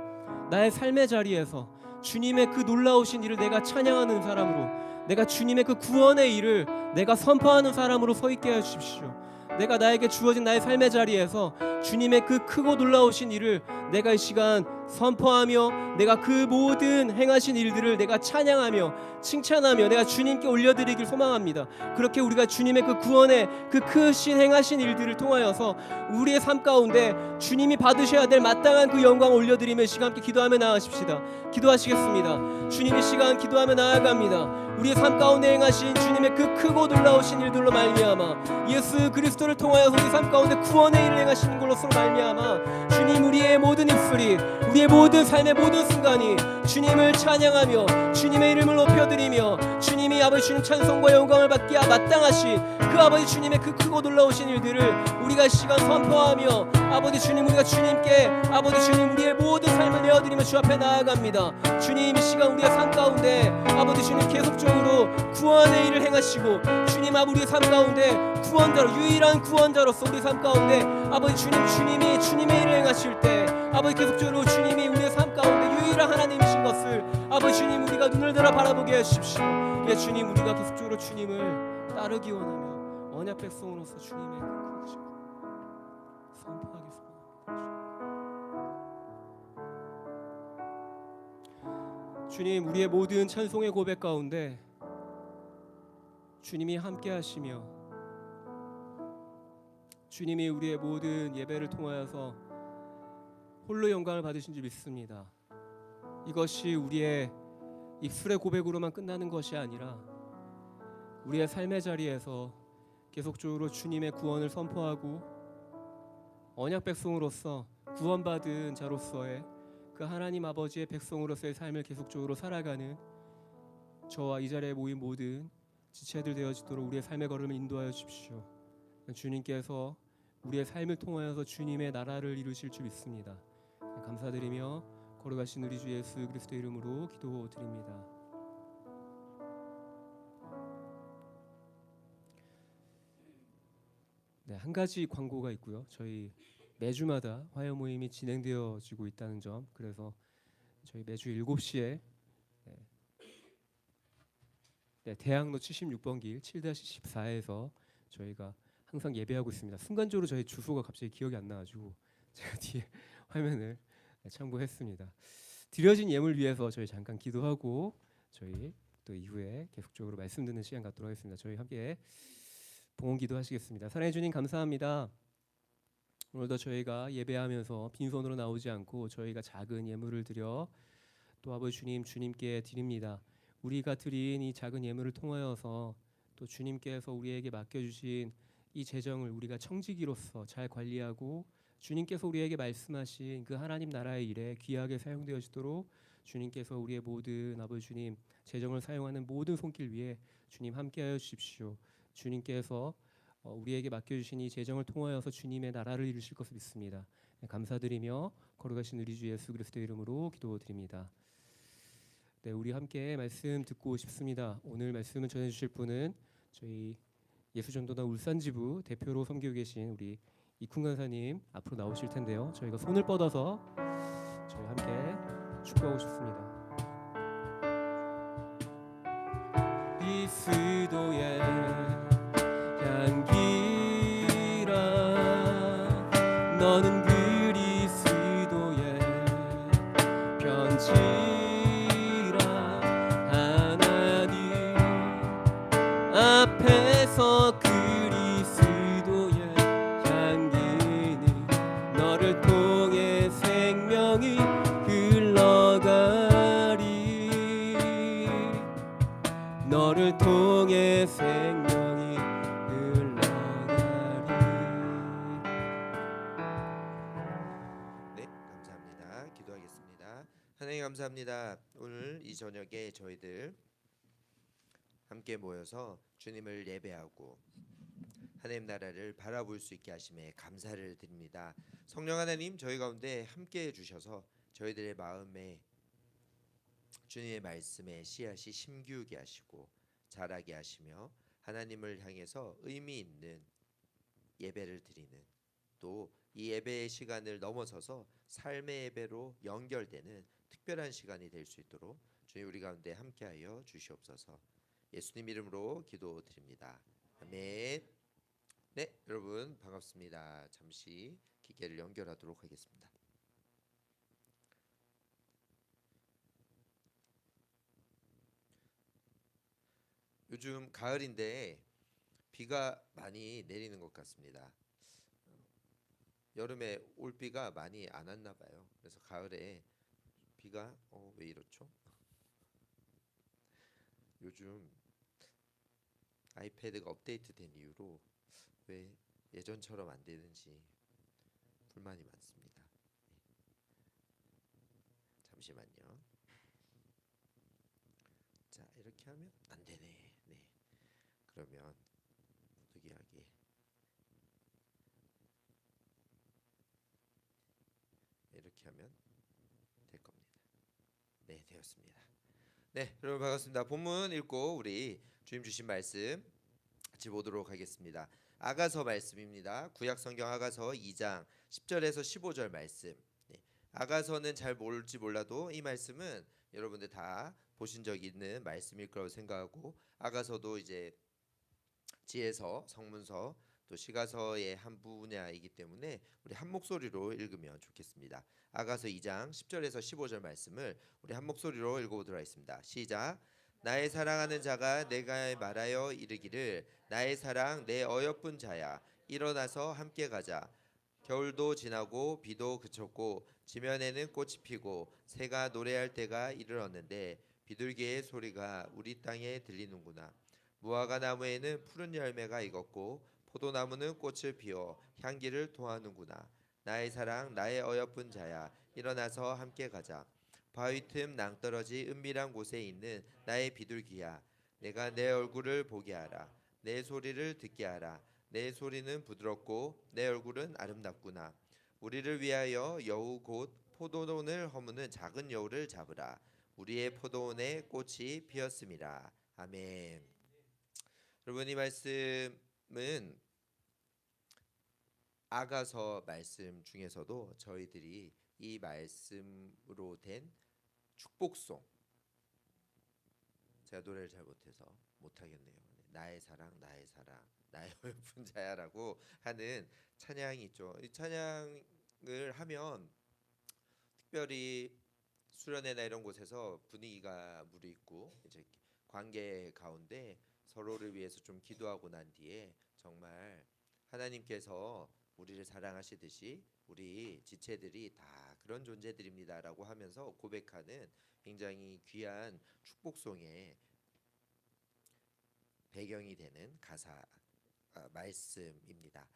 나의 삶의 자리에서 주님의 그 놀라우신 일을 내가 찬양하는 사람으로, 내가 주님의 그 구원의 일을 내가 선포하는 사람으로 서 있게 해 주십시오. 내가 나에게 주어진 나의 삶의 자리에서 주님의 그 크고 놀라우신 일을 내가 이 시간 선포하며, 내가 그 모든 행하신 일들을 내가 찬양하며 칭찬하며 내가 주님께 올려드리길 소망합니다. 그렇게 우리가 주님의 그 구원의 그 크신 행하신 일들을 통하여서 우리의 삶 가운데 주님이 받으셔야 될 마땅한 그 영광을 올려드리며 시간 함께 기도하며 나아가십시다. 기도하시겠습니다. 주님 이 시간 기도하며 나아갑니다. 우리의 삶 가운데 행하신 주님의 그 크고 놀라우신 일들로 말미암아 예수 그리스도를 통하여서 우리 삶 가운데 구원의 일을 행하시는 걸로서 말미암아 주님, 우리의 모든 입술이, 우리의 모든 삶의 모든 순간이 주님을 찬양하며 주님의 이름을 높여드리며 주님이 아버지 주님 찬송과 영광을 받기에 마땅하신 그 아버지 주님의 그 크고 놀라우신 일들을 우리가 이 시간 선포하며 아버지 주님, 우리가 주님께 아버지 주님 우리의 모든 삶을 내어드리며 주 앞에 나아갑니다. 주님, 이 시간 우리의 삶 가운데 아버지 주님 계속적으로 구원의 일을 행하시고 주님 우리의 삶 가운데 구원자로, 유일한 구원자로서 우리 삶 가운데 아버지 주님, 주님이 주님의 일을 행하실 때 아버지 계속적으로 주님이 우리의 삶 가운데 유일한 하나님이신 것을 아버지 주님 우리가 눈을 들어 바라보게 해주십시오. 예, 주님, 우리가 계속적으로 주님을 따르기 원하며 언약 백성으로서 주님의 그 크신 선포하기 소원합니다. 주님, 우리의 모든 찬송의 고백 가운데 주님이 함께 하시며 주님이 우리의 모든 예배를 통하여서 홀로 영광을 받으신 줄 믿습니다. 이것이 우리의 입술의 고백으로만 끝나는 것이 아니라 우리의 삶의 자리에서 계속적으로 주님의 구원을 선포하고 언약 백성으로서 구원받은 자로서의 그 하나님 아버지의 백성으로서의 삶을 계속적으로 살아가는 저와 이 자리에 모인 모든 지체들 되어지도록 우리의 삶의 걸음을 인도하여 주십시오. 주님께서 우리의 삶을 통하여서 주님의 나라를 이루실 줄 믿습니다. 감사드리며 걸어가신 우리 주 예수 그리스도의 이름으로 기도드립니다. 네, 한 가지 광고가 있고요. 저희 매주마다 화요 모임이 진행되어지고 있다는 점, 그래서 저희 매주 7시에 대학로 76번 길 7-14에서 저희가 항상 예배하고 있습니다. 순간적으로 저희 주소가 갑자기 기억이 안 나가지고 제가 뒤에 화면을 참고했습니다. 드려진 예물 위해서 저희 잠깐 기도하고 저희 또 이후에 계속적으로 말씀 듣는 시간 갖도록 하겠습니다. 저희 함께 봉헌 기도하시겠습니다. 사랑해 주님, 감사합니다. 오늘도 저희가 예배하면서 빈손으로 나오지 않고 저희가 작은 예물을 드려 또 아버지 주님, 주님께 드립니다. 우리가 드린 이 작은 예물을 통하여서 또 주님께서 우리에게 맡겨주신 이 재정을 우리가 청지기로서 잘 관리하고 주님께서 우리에게 말씀하신 그 하나님 나라의 일에 귀하게 사용되어지도록 주님께서 우리의 모든 아버지 주님 재정을 사용하는 모든 손길 위에 주님 함께하여 주십시오. 주님께서 우리에게 맡겨주신 이 재정을 통하여서 주님의 나라를 이루실 것을 믿습니다. 감사드리며 걸어가신 우리 주 예수 그리스도의 이름으로 기도드립니다. 네, 우리 함께 말씀 듣고 싶습니다. 오늘 말씀을 전해주실 분은 저희 예수전도단 울산지부 대표로 섬기고 계신 우리 이쿤 간사님 앞으로 나오실 텐데요. 저희가 손을 뻗어서 저희 함께 축복하고 싶습니다. 그리스도의 향기라 너는 그리스도의 편지라 하나님 앞에서 그리스도의 향기는 너를 통해 생명이 흘러가리 너를 통해 생명이 흘러가리. 네, 감사합니다. 기도하겠습니다. 하나님 감사합니다. 오늘 이 저녁에 저희들 함께 모여서 주님을 예배하고 하나님 나라를 바라볼 수 있게 하심에 감사를 드립니다. 성령 하나님, 저희 가운데 함께 해주셔서 저희들의 마음에 주님의 말씀에 씨앗이 심기우게 하시고 자라게 하시며 하나님을 향해서 의미 있는 예배를 드리는, 또 이 예배의 시간을 넘어서서 삶의 예배로 연결되는 특별한 시간이 될 수 있도록 주님 우리 가운데 함께하여 주시옵소서. 예수님 이름으로 기도드립니다. 아멘. 네, 여러분 반갑습니다. 잠시 기계를 연결하도록 하겠습니다. 요즘 가을인데 비가 많이 내리는 것 같습니다. 여름에 올비가 많이 안 왔나 봐요. 그래서 가을에 비가 왜 이렇죠? 요즘 아이패드가 업데이트된 이후로 왜 예전처럼 안 되는지 불만이 많습니다. 잠시만요. 자, 이렇게 하면 안 되네. 네. 그러면 부득이하게 이렇게 하면 될 겁니다. 네, 되었습니다. 네, 여러분 반갑습니다. 본문 읽고 우리 주님 주신 말씀 같이 보도록 하겠습니다. 아가서 말씀입니다. 구약 성경 아가서 2장 10절에서 15절 말씀. 네, 아가서는 잘 모를지 몰라도 이 말씀은 여러분들 다 보신 적 있는 말씀일 거라고 생각하고, 아가서도 이제 지혜서, 성문서, 또 시가서의 한 분야이기 때문에 우리 한 목소리로 읽으면 좋겠습니다. 아가서 2장 10절에서 15절 말씀을 우리 한 목소리로 읽어보도록 하겠습니다. 시작. 나의 사랑하는 자가 내가 말하여 이르기를 나의 사랑 내 어여쁜 자야 일어나서 함께 가자. 겨울도 지나고 비도 그쳤고 지면에는 꽃이 피고 새가 노래할 때가 이르렀는데 비둘기의 소리가 우리 땅에 들리는구나. 무화과 나무에는 푸른 열매가 익었고 포도나무는 꽃을 피워 향기를 토하는구나. 나의 사랑 나의 어여쁜 자야 일어나서 함께 가자. 바위 틈 낭떠러지 은밀한 곳에 있는 나의 비둘기야, 내가 내 얼굴을 보게 하라. 내 소리를 듣게 하라. 내 소리는 부드럽고 내 얼굴은 아름답구나. 우리를 위하여 여우 곧 포도원을 허무는 작은 여우를 잡으라. 우리의 포도원에 꽃이 피었음이라. 아멘. 여러분, 이 말씀은 아가서 말씀 중에서도 저희들이 이 말씀으로 된 축복송, 제가 노래를 잘 못해서 못하겠네요. 나의 사랑 나의 사랑 나의 어여쁜 자야라고 하는 찬양이 있죠. 이 찬양을 하면 특별히 수련회나 이런 곳에서 분위기가 무르익고 이제 관계 가운데 서로를 위해서 좀 기도하고 난 뒤에 정말 하나님께서 우리를 사랑하시듯이 우리 지체들이 다 그런 존재들입니다라고 하면서 고백하는 굉장히 귀한 축복송의 배경이 되는 가사 말씀입니다.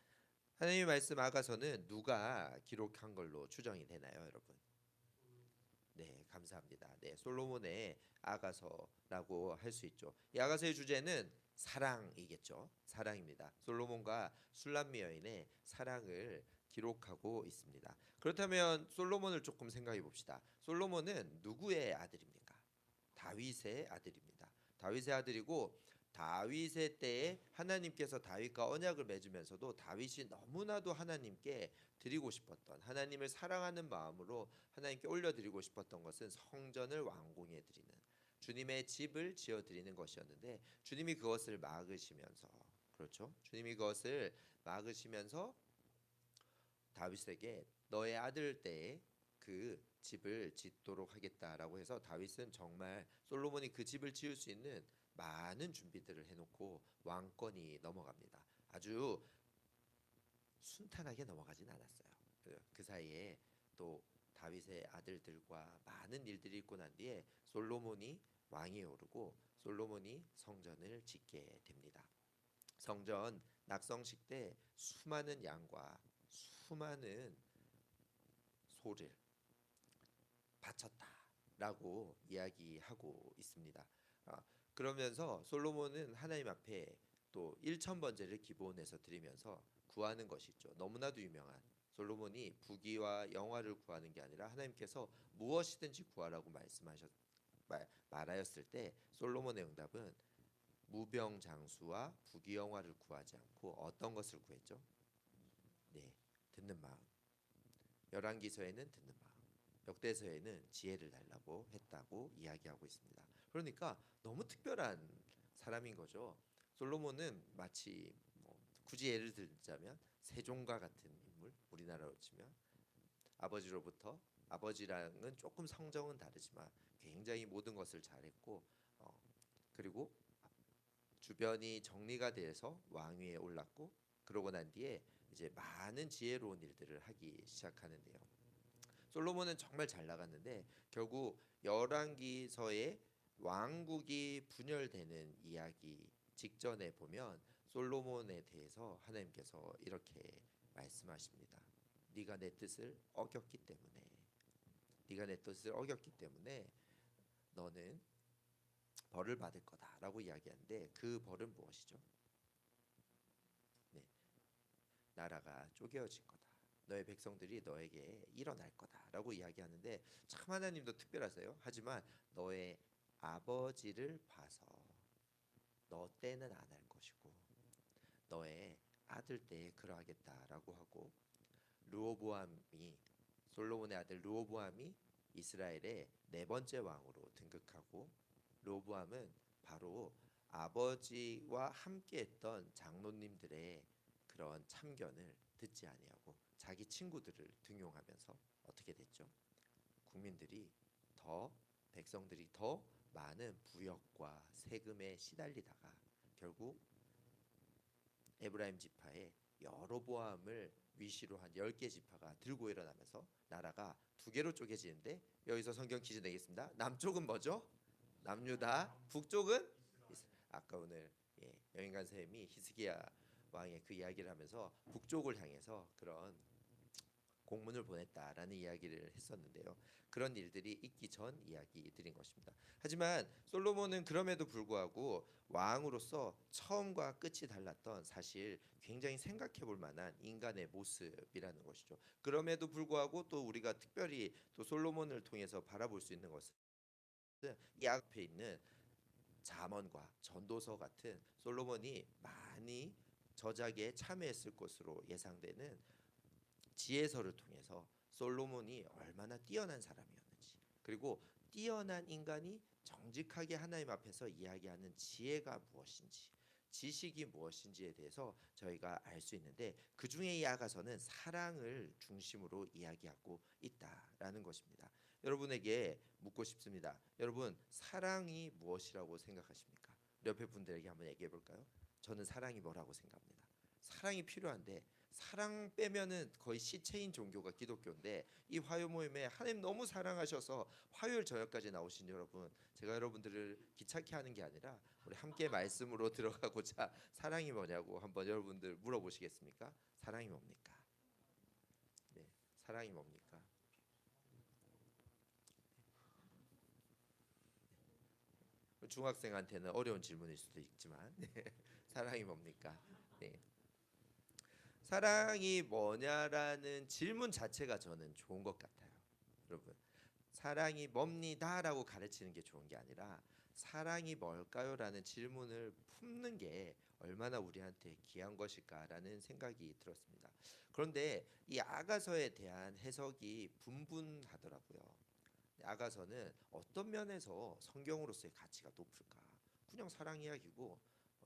하나님의 말씀 아가서는 누가 기록한 걸로 추정이 되나요, 여러분? 네, 감사합니다. 네, 솔로몬의 아가서라고 할 수 있죠. 이 아가서의 주제는 사랑이겠죠. 사랑입니다. 솔로몬과 술람미 여인의 사랑을 기록하고 있습니다. 그렇다면 솔로몬을 조금 생각해 봅시다. 솔로몬은 누구의 아들입니까? 다윗의 아들입니다. 다윗의 아들이고, 다윗의 때에 하나님께서 다윗과 언약을 맺으면서도 다윗이 너무나도 하나님께 드리고 싶었던, 하나님을 사랑하는 마음으로 하나님께 올려드리고 싶었던 것은 성전을 완공해 드리는, 주님의 집을 지어 드리는 것이었는데, 주님이 그것을 막으시면서, 그렇죠? 주님이 그것을 막으시면서 다윗에게 너의 아들 때에 그 집을 짓도록 하겠다라고 해서 다윗은 정말 솔로몬이 그 집을 지을 수 있는 많은 준비들을 해놓고 왕권이 넘어갑니다. 아주 순탄하게 넘어가진 않았어요. 그 사이에 또 다윗의 아들들과 많은 일들이 있고 난 뒤에 솔로몬이 왕이 오르고 솔로몬이 성전을 짓게 됩니다. 성전 낙성식 때 수많은 양과 수많은 소를 바쳤다라고 이야기하고 있습니다. 그러면서 솔로몬은 하나님 앞에 또 1,000번제를 기본해서 드리면서 구하는 것이 있죠. 너무나도 유명한, 솔로몬이 부귀와 영화를 구하는 게 아니라 하나님께서 무엇이든지 구하라고 말하였을 때 솔로몬의 응답은 무병장수와 부귀영화를 구하지 않고 어떤 것을 구했죠? 네, 듣는 마음. 열왕기서에는 듣는 마음, 역대서에는 지혜를 달라고 했다고 이야기하고 있습니다. 그러니까 너무 특별한 사람인 거죠. 솔로몬은 마치 굳이 예를 들자면 세종과 같은 인물, 우리나라로 치면 아버지로부터, 아버지랑은 조금 성정은 다르지만 굉장히 모든 것을 잘했고, 그리고 주변이 정리가 돼서 왕위에 올랐고, 그러고 난 뒤에 이제 많은 지혜로운 일들을 하기 시작하는데요. 솔로몬은 정말 잘 나갔는데 결국 열왕기서의 왕국이 분열되는 이야기 직전에 보면 솔로몬에 대해서 하나님께서 이렇게 말씀하십니다. 네가 내 뜻을 어겼기 때문에, 네가 내 뜻을 어겼기 때문에 너는 벌을 받을 거다라고 이야기하는데 그 벌은 무엇이죠? 네, 나라가 쪼개어질 거다. 너의 백성들이 너에게 일어날 거다라고 이야기하는데 참 하나님도 특별하세요. 하지만 너의 아버지를 봐서 너 때는 안 할 것이고 너의 아들 때에 그러하겠다라고 하고, 르호보암이, 솔로몬의 아들 르호보암이 이스라엘의 네 번째 왕으로 등극하고, 르호보암은 바로 아버지와 함께했던 장로님들의 그런 참견을 듣지 아니하고 자기 친구들을 등용하면서 어떻게 됐죠? 국민들이 더, 백성들이 더 많은 부역과 세금에 시달리다가 결국 에브라임 지파의 여로보암을 위시로 한 10개 지파가 들고 일어나면서 나라가 두 개로 쪼개지는데, 여기서 성경 퀴즈 내겠습니다. 남쪽은 뭐죠? 남유다. 북쪽은 아까 오늘 여인간 쌤이 히스기야 왕의 그 이야기를 하면서 북쪽을 향해서 그런 공문을 보냈다라는 이야기를 했었는데요. 그런 일들이 있기 전 이야기들인 것입니다. 하지만 솔로몬은 그럼에도 불구하고 왕으로서 처음과 끝이 달랐던, 사실 굉장히 생각해 볼 만한 인간의 모습이라는 것이죠. 그럼에도 불구하고 또 우리가 특별히 또 솔로몬을 통해서 바라볼 수 있는 것은 이 앞에 있는 잠언과 전도서 같은 솔로몬이 많이 저작에 참여했을 것으로 예상되는 지혜서를 통해서 솔로몬이 얼마나 뛰어난 사람이었는지, 그리고 뛰어난 인간이 정직하게 하나님 앞에서 이야기하는 지혜가 무엇인지, 지식이 무엇인지에 대해서 저희가 알 수 있는데, 그 중에 이 아가서는 사랑을 중심으로 이야기하고 있다라는 것입니다. 여러분에게 묻고 싶습니다. 여러분, 사랑이 무엇이라고 생각하십니까? 옆에 분들에게 한번 얘기해 볼까요? 저는 사랑이 뭐라고 생각합니다. 사랑이 필요한데, 사랑 빼면은 거의 시체인 종교가 기독교인데, 이 화요 모임에 하나님 너무 사랑하셔서 화요일 저녁까지 나오신 여러분, 제가 여러분들을 귀찮게 하는 게 아니라 우리 함께 말씀으로 들어가고자 사랑이 뭐냐고 한번 여러분들 물어보시겠습니까? 사랑이 뭡니까? 네, 사랑이 뭡니까? 중학생한테는 어려운 질문일 수도 있지만 사랑이 뭡니까? 네. 사랑이 뭐냐라는 질문 자체가 저는 좋은 것 같아요. 여러분, 사랑이 뭡니다라고 가르치는 게 좋은 게 아니라 사랑이 뭘까요라는 질문을 품는 게 얼마나 우리한테 귀한 것일까라는 생각이 들었습니다. 그런데 이 아가서에 대한 해석이 분분하더라고요. 아가서는 어떤 면에서 성경으로서의 가치가 높을까? 그냥 사랑 이야기고,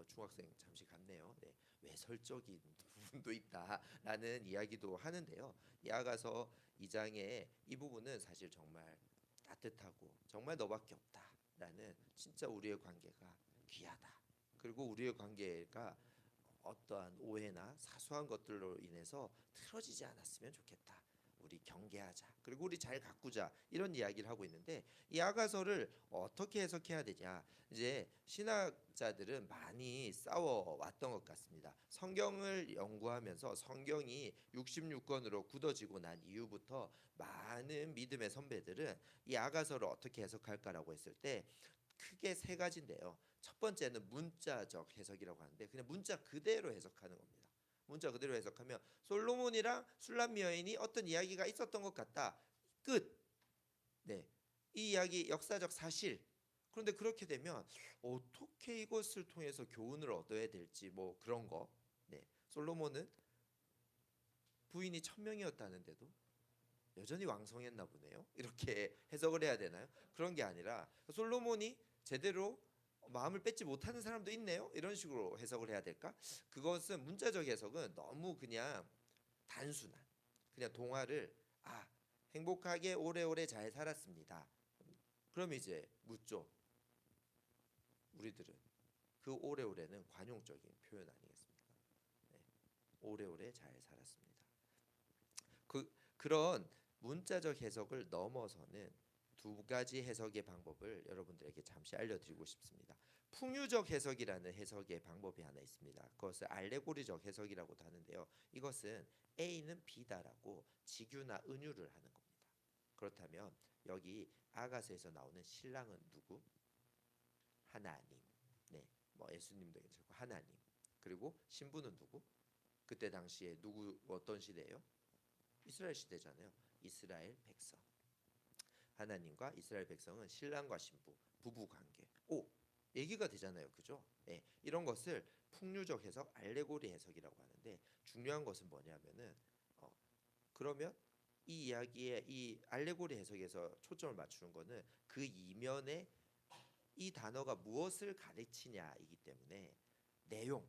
중학생 잠시 같네요. 네, 외설적인 부분도 있다라는 이야기도 하는데요. 이 아가서 2장의 이 부분은 사실 정말 따뜻하고 정말 너밖에 없다라는, 진짜 우리의 관계가 귀하다. 그리고 우리의 관계가 어떠한 오해나 사소한 것들로 인해서 틀어지지 않았으면 좋겠다. 우리 경계하자. 그리고 우리 잘 가꾸자. 이런 이야기를 하고 있는데, 이 아가서를 어떻게 해석해야 되냐? 이제 신학자들은 많이 싸워 왔던 것 같습니다. 성경을 연구하면서 성경이 66권으로 굳어지고 난 이후부터 많은 믿음의 선배들은 이 아가서를 어떻게 해석할까라고 했을 때 크게 세 가지인데요. 첫 번째는 문자적 해석이라고 하는데, 그냥 문자 그대로 해석하는 겁니다. 문자 그대로 해석하면 솔로몬이랑 술람 여인이 어떤 이야기가 있었던 것 같다. 끝. 네, 이 이야기 역사적 사실. 그런데 그렇게 되면 어떻게 이것을 통해서 교훈을 얻어야 될지 뭐 그런 거. 네. 솔로몬은 부인이 1000명이었다는데도 여전히 왕성했나 보네요. 이렇게 해석을 해야 되나요? 그런 게 아니라 솔로몬이 제대로 마음을 뺏지 못하는 사람도 있네요. 이런 식으로 해석을 해야 될까? 그것은 문자적 해석은 너무 그냥 단순한 그냥 동화를 행복하게 오래오래 잘 살았습니다. 그럼 이제 묻죠. 우리들은 그 오래오래는 관용적인 표현 아니겠습니까? 네. 오래오래 잘 살았습니다. 그런 문자적 해석을 넘어서는 두 가지 해석의 방법을 여러분들에게 잠시 알려드리고 싶습니다. 풍유적 해석이라는 해석의 방법이 하나 있습니다. 그것을 알레고리적 해석이라고도 하는데요. 이것은 A는 B다라고 직유나 은유를 하는 겁니다. 그렇다면 여기 아가서에서 나오는 신랑은 누구? 하나님. 네, 뭐 예수님도 괜찮고 하나님. 그리고 신부는 누구? 그때 당시에 누구 어떤 시대예요? 이스라엘 시대잖아요. 이스라엘 백성. 하나님과 이스라엘 백성은 신랑과 신부, 부부 관계. 얘기가 되잖아요. 그죠? 네, 이런 것을 풍류적 해석, 알레고리 해석이라고 하는데 중요한 것은 뭐냐면은 그러면 이 이야기의 이 알레고리 해석에서 초점을 맞추는 거는 그 이면에 이 단어가 무엇을 가르치냐이기 때문에 내용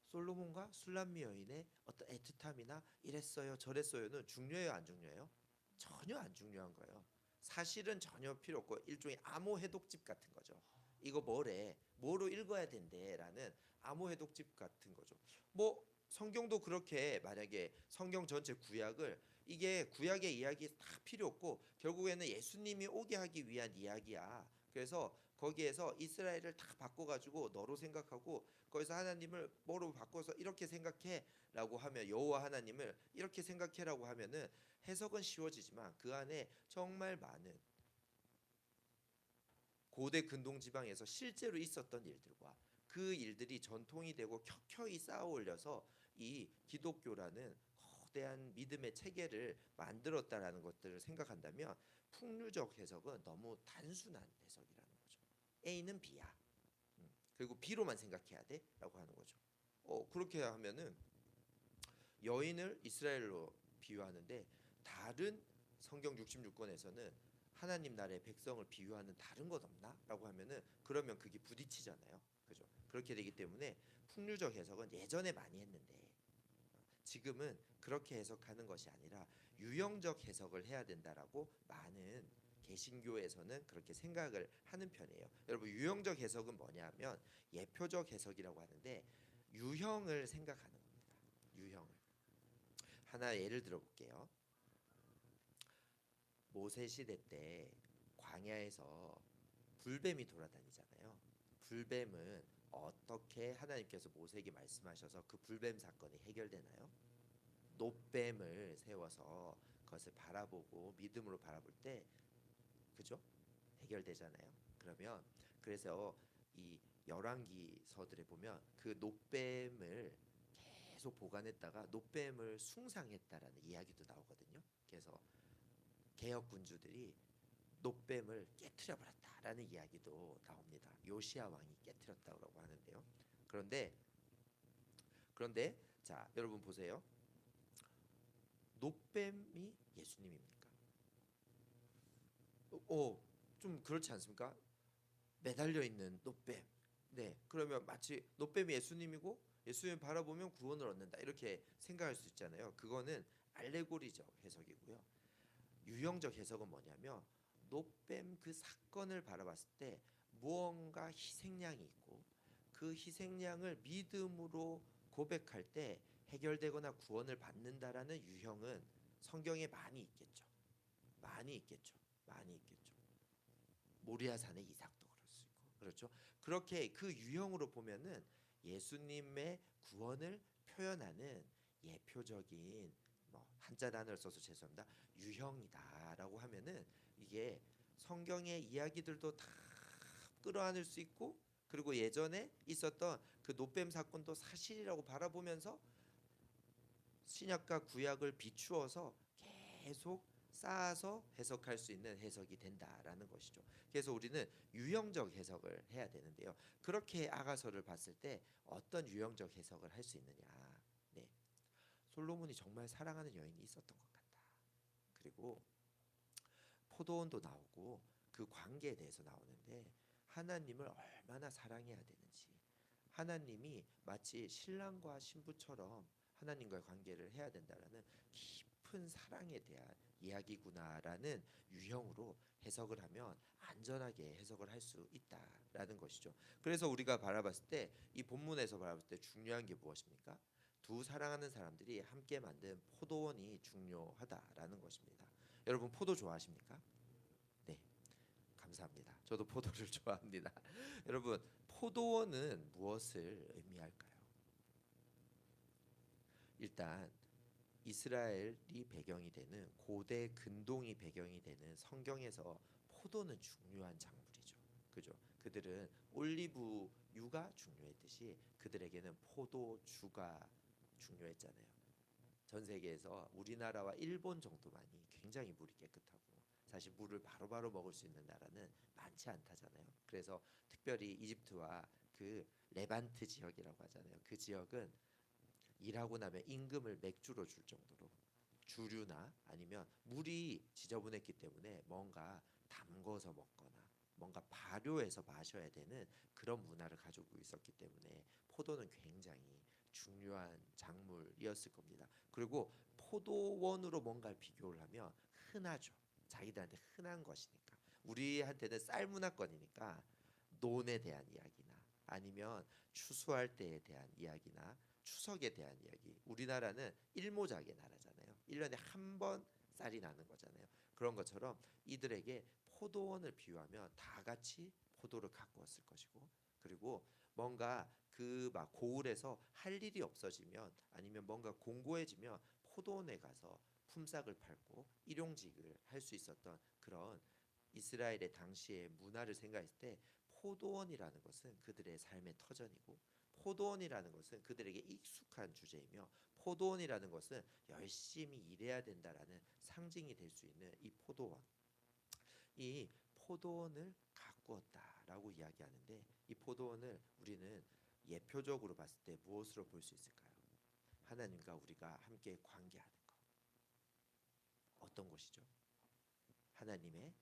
솔로몬과 술람미 여인의 어떤 애틋함이나 이랬어요 저랬어요는 중요해요 안 중요해요? 전혀 안 중요한 거예요. 사실은 전혀 필요 없고 일종의 암호 해독집 같은 거죠. 이거 뭐래 뭐로 읽어야 된대라는 암호 해독집 같은 거죠. 뭐 성경도 그렇게 만약에 성경 전체 구약을 이게 구약의 이야기 다 필요 없고 결국에는 예수님이 오게 하기 위한 이야기야. 그래서 거기에서 이스라엘을 다 바꿔가지고 너로 생각하고 거기서 하나님을 뭐로 바꿔서 이렇게 생각해라고 하면 여호와 하나님을 이렇게 생각해라고 하면은 해석은 쉬워지지만 그 안에 정말 많은 고대 근동 지방에서 실제로 있었던 일들과 그 일들이 전통이 되고 켜켜이 쌓아 올려서 이 기독교라는 거대한 믿음의 체계를 만들었다라는 것들을 생각한다면 풍류적 해석은 너무 단순한 해석이라는 거죠. A는 B야. 그리고 B로만 생각해야 돼라고 하는 거죠. 그렇게 하면은 여인을 이스라엘로 비유하는데 다른 성경 66권에서는 하나님 나라의 백성을 비유하는 다른 것 없나라고 하면은 그러면 그게 부딪히잖아요. 그죠? 그렇게 되기 때문에 풍류적 해석은 예전에 많이 했는데 지금은 그렇게 해석하는 것이 아니라 유형적 해석을 해야 된다라고 많은 개신교에서는 그렇게 생각을 하는 편이에요. 여러분 유형적 해석은 뭐냐면 예표적 해석이라고 하는데 유형을 생각하는 겁니다. 유형을 하나 예를 들어볼게요. 모세 시대 때 광야에서 불뱀이 돌아다니잖아요. 불뱀은 어떻게 하나님께서 모세에게 말씀하셔서 그 불뱀 사건이 해결되나요? 놋뱀을 세워서 그것을 바라보고 믿음으로 바라볼 때 그죠? 해결되잖아요. 그러면 그래서 이 열왕기서들에 보면 그 놋뱀을 계속 보관했다가 놋뱀을 숭상했다라는 이야기도 나오거든요. 그래서 개혁 군주들이 놋뱀을 깨트려 버렸다라는 이야기도 나옵니다. 요시야 왕이 깨트렸다고 하는데요. 그런데 자 여러분 보세요. 놋뱀이 예수님입니까? 좀 그렇지 않습니까? 매달려 있는 놋뱀. 네, 그러면 마치 놋뱀이 예수님이고 예수님 바라보면 구원을 얻는다 이렇게 생각할 수 있잖아요. 그거는 알레고리적 해석이고요. 유형적 해석은 뭐냐면 놋뱀 그 사건을 바라봤을 때 무언가 희생양이 있고 그 희생양을 믿음으로 고백할 때 해결되거나 구원을 받는다라는 유형은 성경에 많이 있겠죠. 많이 있겠죠. 많이 있겠죠. 모리아산의 이삭도 그럴 수 있고 그렇죠. 그렇게 그 유형으로 보면은 예수님의 구원을 표현하는 예표적인 뭐 한자 단어를 써서 죄송합니다. 유형이다라고 하면은 이게 성경의 이야기들도 다 끌어안을 수 있고 그리고 예전에 있었던 그 놋뱀 사건도 사실이라고 바라보면서 신약과 구약을 비추어서 계속 쌓아서 해석할 수 있는 해석이 된다라는 것이죠. 그래서 우리는 유형적 해석을 해야 되는데요. 그렇게 아가서를 봤을 때 어떤 유형적 해석을 할 수 있느냐? 네, 솔로몬이 정말 사랑하는 여인이 있었던 것 같다. 그리고 포도원도 나오고 그 관계에 대해서 나오는데 하나님을 얼마나 사랑해야 되는지, 하나님이 마치 신랑과 신부처럼 하나님과의 관계를 해야 된다라는 깊은 사랑에 대한 이야기구나라는 유형으로 해석을 하면 안전하게 해석을 할 수 있다라는 것이죠. 그래서 우리가 바라봤을 때 이 본문에서 바라봤을 때 중요한 게 무엇입니까? 두 사랑하는 사람들이 함께 만든 포도원이 중요하다라는 것입니다. 여러분 포도 좋아하십니까? 네, 감사합니다. 저도 포도를 좋아합니다. 여러분 포도원은 무엇을 의미할까요? 일단 이스라엘이 배경이 되는 고대 근동이 배경이 되는 성경에서 포도는 중요한 작물이죠. 그죠? 그들은 올리브유가 중요했듯이 그들에게는 포도주가 중요했잖아요. 전 세계에서 우리나라와 일본 정도만이 굉장히 물이 깨끗하고 사실 물을 바로바로 먹을 수 있는 나라는 많지 않다잖아요. 그래서 특별히 이집트와 그 레반트 지역이라고 하잖아요. 그 지역은 일하고 나면 임금을 맥주로 줄 정도로 주류나 아니면 물이 지저분했기 때문에 뭔가 담궈서 먹거나 뭔가 발효해서 마셔야 되는 그런 문화를 가지고 있었기 때문에 포도는 굉장히 중요한 작물이었을 겁니다. 그리고 포도원으로 뭔가를 비교를 하면 흔하죠. 자기들한테 흔한 것이니까. 우리한테는 쌀문화권이니까 논에 대한 이야기나 아니면 추수할 때에 대한 이야기나 추석에 대한 이야기. 우리나라는 일모작의 나라잖아요. 1년에 한 번 쌀이 나는 거잖아요. 그런 것처럼 이들에게 포도원을 비유하면 다 같이 포도를 가꾸었을 것이고 그리고 뭔가 그 막 고을에서 할 일이 없어지면 아니면 뭔가 공고해지면 포도원에 가서 품삯을 팔고 일용직을 할 수 있었던 그런 이스라엘의 당시의 문화를 생각했을 때 포도원이라는 것은 그들의 삶의 터전이고 포도원이라는 것은 그들에게 익숙한 주제이며 포도원이라는 것은 열심히 일해야 된다라는 상징이 될 수 있는 이 포도원. 이 포도원을 가꾸었다라고 이야기하는데 이 포도원을 우리는 예표적으로 봤을 때 무엇으로 볼 수 있을까요? 하나님과 우리가 함께 관계하는 것. 어떤 것이죠? 하나님의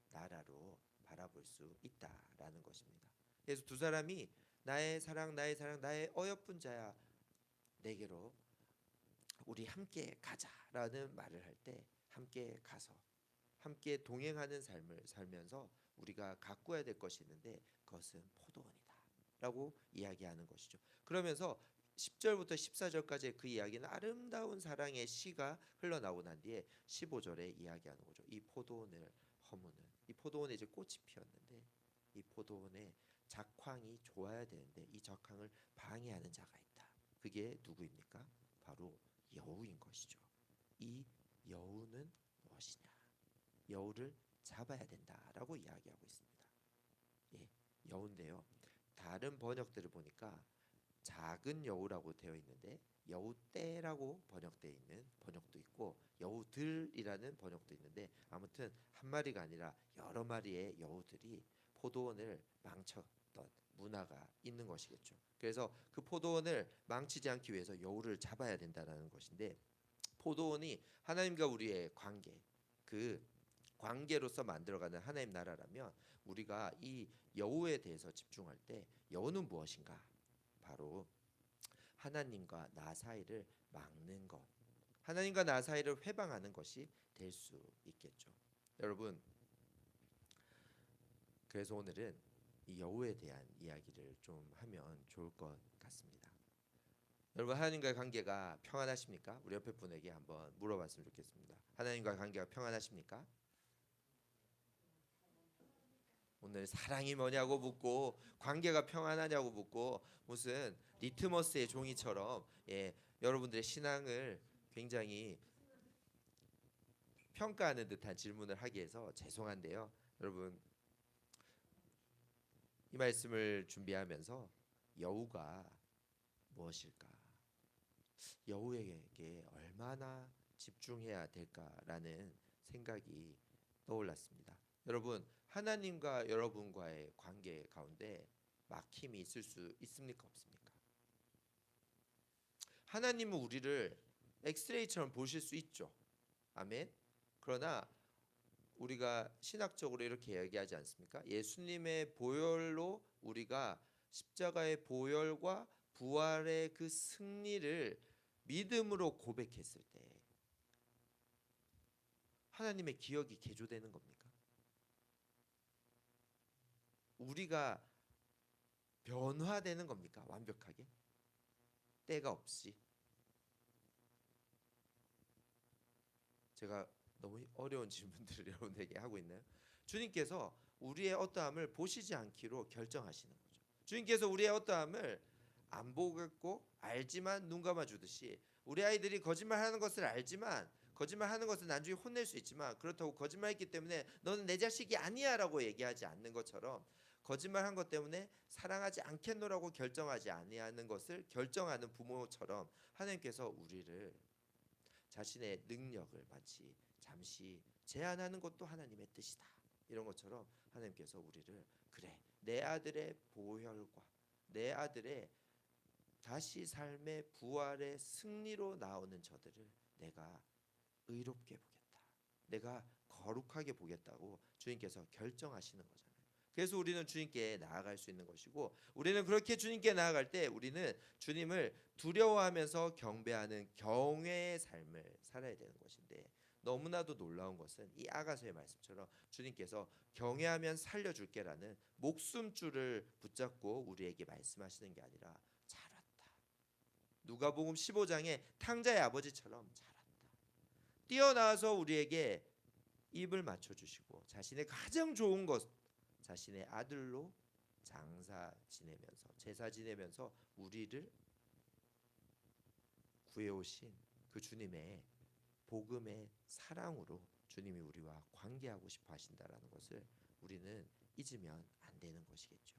나라로 바라볼 수 있다라는 것입니다. 그래서 두 사람이 나의 사랑, 나의 사랑, 나의 어여쁜 자야, 내게로 우리 함께 가자라는 말을 할 때 함께 가서 함께 동행하는 삶을 살면서 우리가 가꾸어야 될 것이 있는데 그것은 포도원이다라고 이야기하는 것이죠. 그러면서 10절부터 14절까지의 그 이야기는 아름다운 사랑의 시가 흘러나오고 난 뒤에 15절에 이야기하는 거죠. 이 포도원을 허무는 이 포도원에 이제 꽃이 피었는데 이 포도원에 작황이 좋아야 되는데 이 작황을 방해하는 자가 있다. 그게 누구입니까? 바로 여우인 것이죠. 이 여우는 무엇이냐? 여우를 잡아야 된다라고 이야기하고 있습니다. 예, 여우인데요. 다른 번역들을 보니까 작은 여우라고 되어 있는데 여우떼라고 번역되어 있는 번역도 있고 여우들이라는 번역도 있는데 아무튼 한 마리가 아니라 여러 마리의 여우들이 포도원을 망쳤던 문화가 있는 것이겠죠. 그래서 그 포도원을 망치지 않기 위해서 여우를 잡아야 된다는 것인데 포도원이 하나님과 우리의 관계 그 관계로서 만들어가는 하나님 나라라면 우리가 이 여우에 대해서 집중할 때 여우는 무엇인가? 바로 하나님과 나 사이를 막는 것, 하나님과 나 사이를 회방하는 것이 될 수 있겠죠. 여러분, 그래서 오늘은 이 여우에 대한 이야기를 좀 하면 좋을 것 같습니다. 여러분 하나님과의 관계가 평안하십니까? 우리 옆에 분에게 한번 물어봤으면 좋겠습니다. 하나님과의 관계가 평안하십니까? 오늘 사랑이 뭐냐고 묻고 관계가 평안하냐고 묻고 무슨 리트머스의 종이처럼 여러분들의 신앙을 굉장히 평가하는 듯한 질문을 하게 해서 죄송한데요. 여러분 이 말씀을 준비하면서 여우가 무엇일까? 여우에게 얼마나 집중해야 될까라는 생각이 떠올랐습니다. 여러분, 하나님과 여러분과의 관계 가운데 막힘이 있을 수 있습니까? 없습니까? 하나님은 우리를 엑스레이처럼 보실 수 있죠. 아멘. 그러나 우리가 신학적으로 이렇게 얘기하지 않습니까? 예수님의 보혈로 우리가 십자가의 보혈과 부활의 그 승리를 믿음으로 고백했을 때 하나님의 기억이 개조되는 겁니까? 우리가 변화되는 겁니까? 완벽하게? 때가 없이? 제가 너무 어려운 질문들을 여러분에게 하고 있나요? 주님께서 우리의 어떠함을 보시지 않기로 결정하시는 거죠. 주님께서 우리의 어떠함을 안 보겠고 알지만 눈 감아주듯이 우리 아이들이 거짓말하는 것을 알지만 거짓말하는 것은 나중에 혼낼 수 있지만 그렇다고 거짓말했기 때문에 너는 내 자식이 아니야라고 얘기하지 않는 것처럼 거짓말한 것 때문에 사랑하지 않겠노라고 결정하지 아니하는 것을 결정하는 부모처럼 하나님께서 우리를 자신의 능력을 마치 잠시 제한하는 것도 하나님의 뜻이다. 이런 것처럼 하나님께서 우리를 그래 내 아들의 보혈과 내 아들의 다시 삶의 부활의 승리로 나오는 저들을 내가 의롭게 보겠다. 내가 거룩하게 보겠다고 주님께서 결정하시는 거잖아요. 그래서 우리는 주님께 나아갈 수 있는 것이고 우리는 그렇게 주님께 나아갈 때 우리는 주님을 두려워하면서 경배하는 경외의 삶을 살아야 되는 것인데 너무나도 놀라운 것은 이 아가서의 말씀처럼 주님께서 경외하면 살려줄게라는 목숨줄을 붙잡고 우리에게 말씀하시는 게 아니라 잘 왔다. 누가복음 15장의 탕자의 아버지처럼 잘 왔다. 뛰어나와서 우리에게 입을 맞춰주시고 자신의 가장 좋은 것 자신의 아들로 장사 지내면서 제사 지내면서 우리를 구해오신 그 주님의 복음의 사랑으로 주님이 우리와 관계하고 싶어 하신다라는 것을 우리는 잊으면 안 되는 것이겠죠.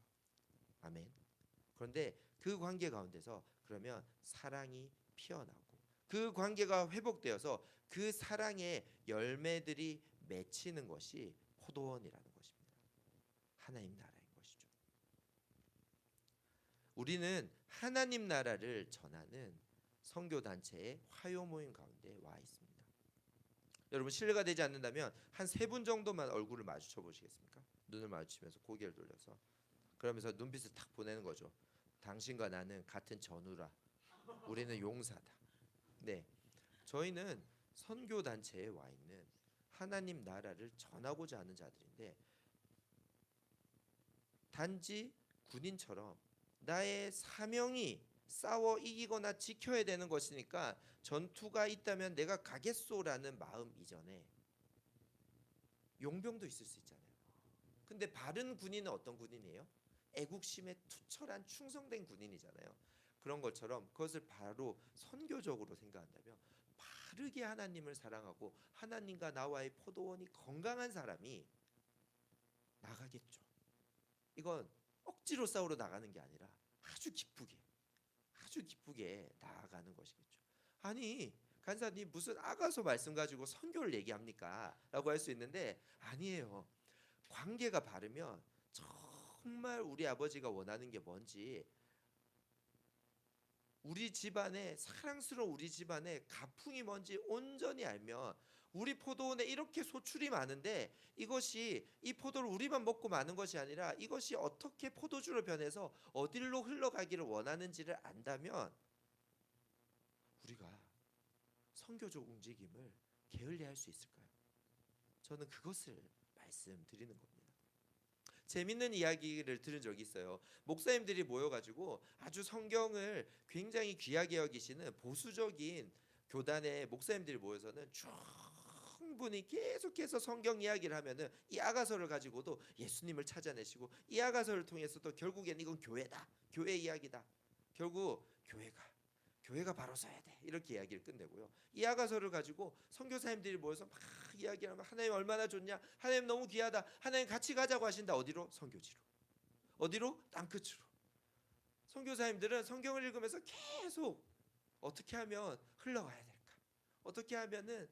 아멘. 그런데 그 관계 가운데서 그러면 사랑이 피어나고 그 관계가 회복되어서 그 사랑의 열매들이 맺히는 것이 포도원이라는 것입니다. 하나님 나라인 것이죠. 우리는 하나님 나라를 전하는 선교 단체의 화요 모임 가운데 와 있습니다. 여러분 실례가 되지 않는다면 한 3분 정도만 얼굴을 마주쳐 보시겠습니까? 눈을 마주치면서 고개를 돌려서 그러면서 눈빛을 탁 보내는 거죠. 당신과 나는 같은 전우라. 우리는 용사다. 네, 저희는 선교 단체에 와 있는 하나님 나라를 전하고자 하는 자들인데 단지 군인처럼 나의 사명이 싸워 이기거나 지켜야 되는 것이니까 전투가 있다면 내가 가겠소라는 마음 이전에 용병도 있을 수 있잖아요. 근데 바른 군인은 어떤 군인이에요? 애국심에 투철한 충성된 군인이잖아요. 그런 것처럼 그것을 바로 선교적으로 생각한다면 바르게 하나님을 사랑하고 하나님과 나와의 포도원이 건강한 사람이 나가겠죠. 이건 억지로 싸우러 나가는 게 아니라 아주 기쁘게 나아가는 것이겠죠. 아니 간사님 무슨 아가서 말씀 가지고 선교를 얘기합니까? 라고 할 수 있는데 아니에요. 관계가 바르면 정말 우리 아버지가 원하는 게 뭔지 우리 집안에 사랑스러운 우리 집안에 가풍이 뭔지 온전히 알면 우리 포도원에 이렇게 소출이 많은데 이것이 이 포도를 우리만 먹고 마는 것이 아니라 이것이 어떻게 포도주로 변해서 어디로 흘러가기를 원하는지를 안다면 우리가 선교적 움직임을 게을리할 수 있을까요? 저는 그것을 말씀드리는 겁니다. 재밌는 이야기를 들은 적이 있어요. 목사님들이 모여가지고 아주 성경을 굉장히 귀하게 여기시는 보수적인 교단의 목사님들이 모여서는 충분히 계속해서 성경 이야기를 하면은 이 아가서를 가지고도 예수님을 찾아내시고 이 아가서를 통해서도 결국엔 이건 교회다, 교회 이야기다. 결국 교회가 바로 서야 돼 이렇게 이야기를 끝내고요. 이 아가서를 가지고 선교사님들이 모여서 막 이야기하면 하나님 얼마나 좋냐, 하나님 너무 귀하다, 하나님 같이 가자고 하신다. 어디로? 선교지로. 어디로? 땅끝으로. 선교사님들은 성경을 읽으면서 계속 어떻게 하면 흘러가야 될까, 어떻게 하면은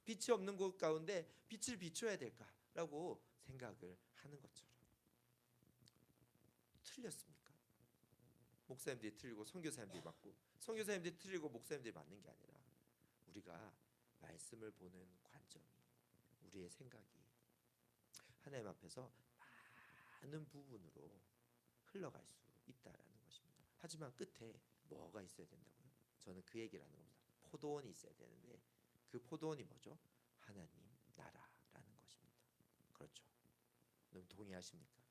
빛이 없는 곳 가운데 빛을 비춰야 될까라고 생각을 하는 것처럼 틀렸습니까? 목사님들이 틀리고 선교사님들이 맞고 선교사님들이 틀리고 목사님들이 맞는 게 아니라 우리가 말씀을 보는 관점이 우리의 생각이 하나님 앞에서 많은 부분으로 흘러갈 수 있다라는 것입니다. 하지만 끝에 뭐가 있어야 된다고요? 저는 그 얘기를 하는 겁니다. 포도원이 있어야 되는데 그 포도원이 뭐죠? 하나님 나라라는 것입니다. 그렇죠. 여러분 동의하십니까?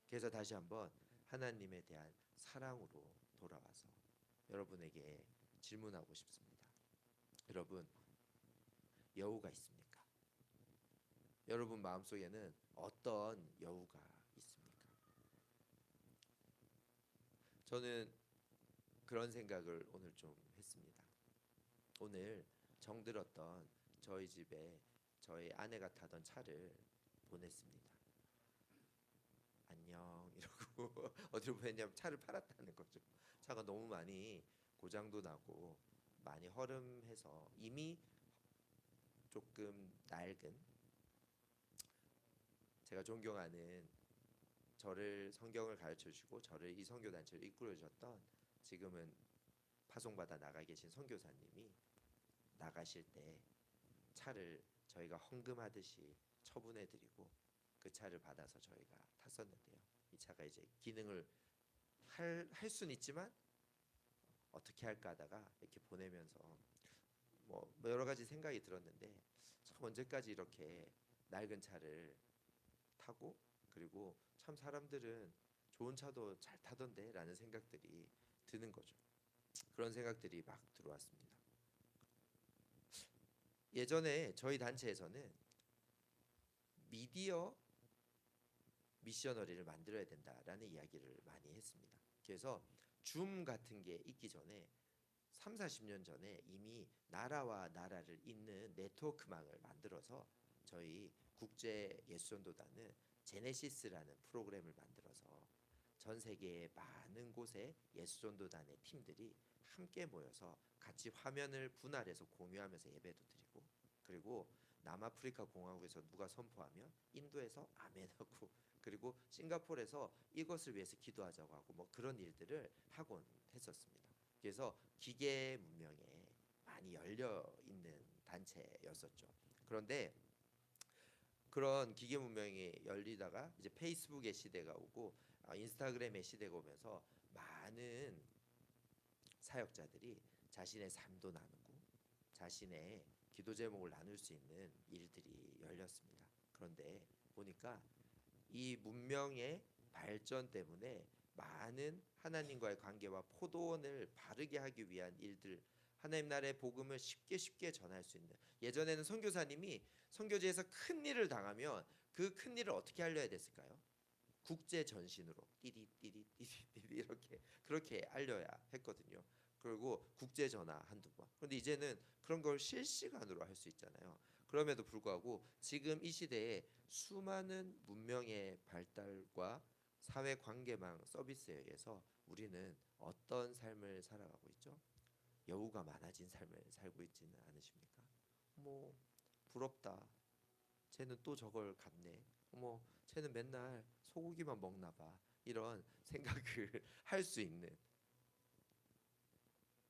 그래서 다시 한번 하나님에 대한 사랑으로 돌아와서 여러분에게 질문하고 싶습니다. 여러분 여우가 있습니까? 여러분 마음속에는 어떤 여우가 있습니까? 저는 그런 생각을 오늘 좀 했습니다. 오늘 정들었던 저희 집에 저희 아내가 타던 차를 보냈습니다. 안녕 이러고 어디로 보냈냐면 차를 팔았다는 거죠. 차가 너무 많이 고장도 나고 많이 허름해서 이미 조금 낡은, 제가 존경하는 저를 성경을 가르쳐 주시고 저를 이 선교 단체를 이끌어 주셨던 지금은 파송받아 나가 계신 선교사님이 나가실 때 차를 저희가 헌금하듯이 처분해 드리고 그 차를 받아서 저희가 탔었는데요. 이 차가 이제 기능을 할 수는 있지만 어떻게 할까 하다가 이렇게 보내면서 뭐 여러 가지 생각이 들었는데 참 언제까지 이렇게 낡은 차를 타고, 그리고 참 사람들은 좋은 차도 잘 타던데 라는 생각들이 드는 거죠. 그런 생각들이 막 들어왔습니다. 예전에 저희 단체에서는 미디어 미셔너리를 만들어야 된다라는 이야기를 많이 했습니다. 그래서 줌 같은 게 있기 전에 3, 40년 전에 이미 나라와 나라를 잇는 네트워크망을 만들어서 저희 국제 예수전도단은 제네시스라는 프로그램을 만들어서 전 세계의 많은 곳에 예수전도단의 팀들이 함께 모여서 같이 화면을 분할해서 공유하면서 예배도 드리고, 그리고 남아프리카 공화국에서 누가 선포하면 인도에서 아멘하고, 그리고 싱가포르에서 이것을 위해서 기도하자고 하고 뭐 그런 일들을 하곤 했었습니다. 그래서 기계 문명에 많이 열려 있는 단체였었죠. 그런데 그런 기계 문명이 열리다가 이제 페이스북의 시대가 오고 인스타그램의 시대가 오면서 많은 사역자들이 자신의 삶도 나누고 자신의 기도 제목을 나눌 수 있는 일들이 열렸습니다. 그런데 보니까 이 문명의 발전 때문에 많은 하나님과의 관계와 포도원을 바르게 하기 위한 일들, 하나님 나라의 복음을 쉽게 전할 수 있는, 예전에는 선교사님이 선교지에서 큰 일을 당하면 그 큰 일을 어떻게 알려야 됐을까요? 국제 전신으로 띠디 이렇게 그렇게 알려야 했거든요. 그리고 국제 전화 한두 번. 그런데 이제는 그런 걸 실시간으로 할 수 있잖아요. 그럼에도 불구하고 지금 이 시대에 수많은 문명의 발달과 사회 관계망 서비스에 의해서 우리는 어떤 삶을 살아가고 있죠? 여우가 많아진 삶을 살고 있지는 않으십니까? 뭐 부럽다. 쟤는 또 저걸 갖네. 어머, 쟤는 맨날 소고기만 먹나 봐. 이런 생각을 할 수 있는,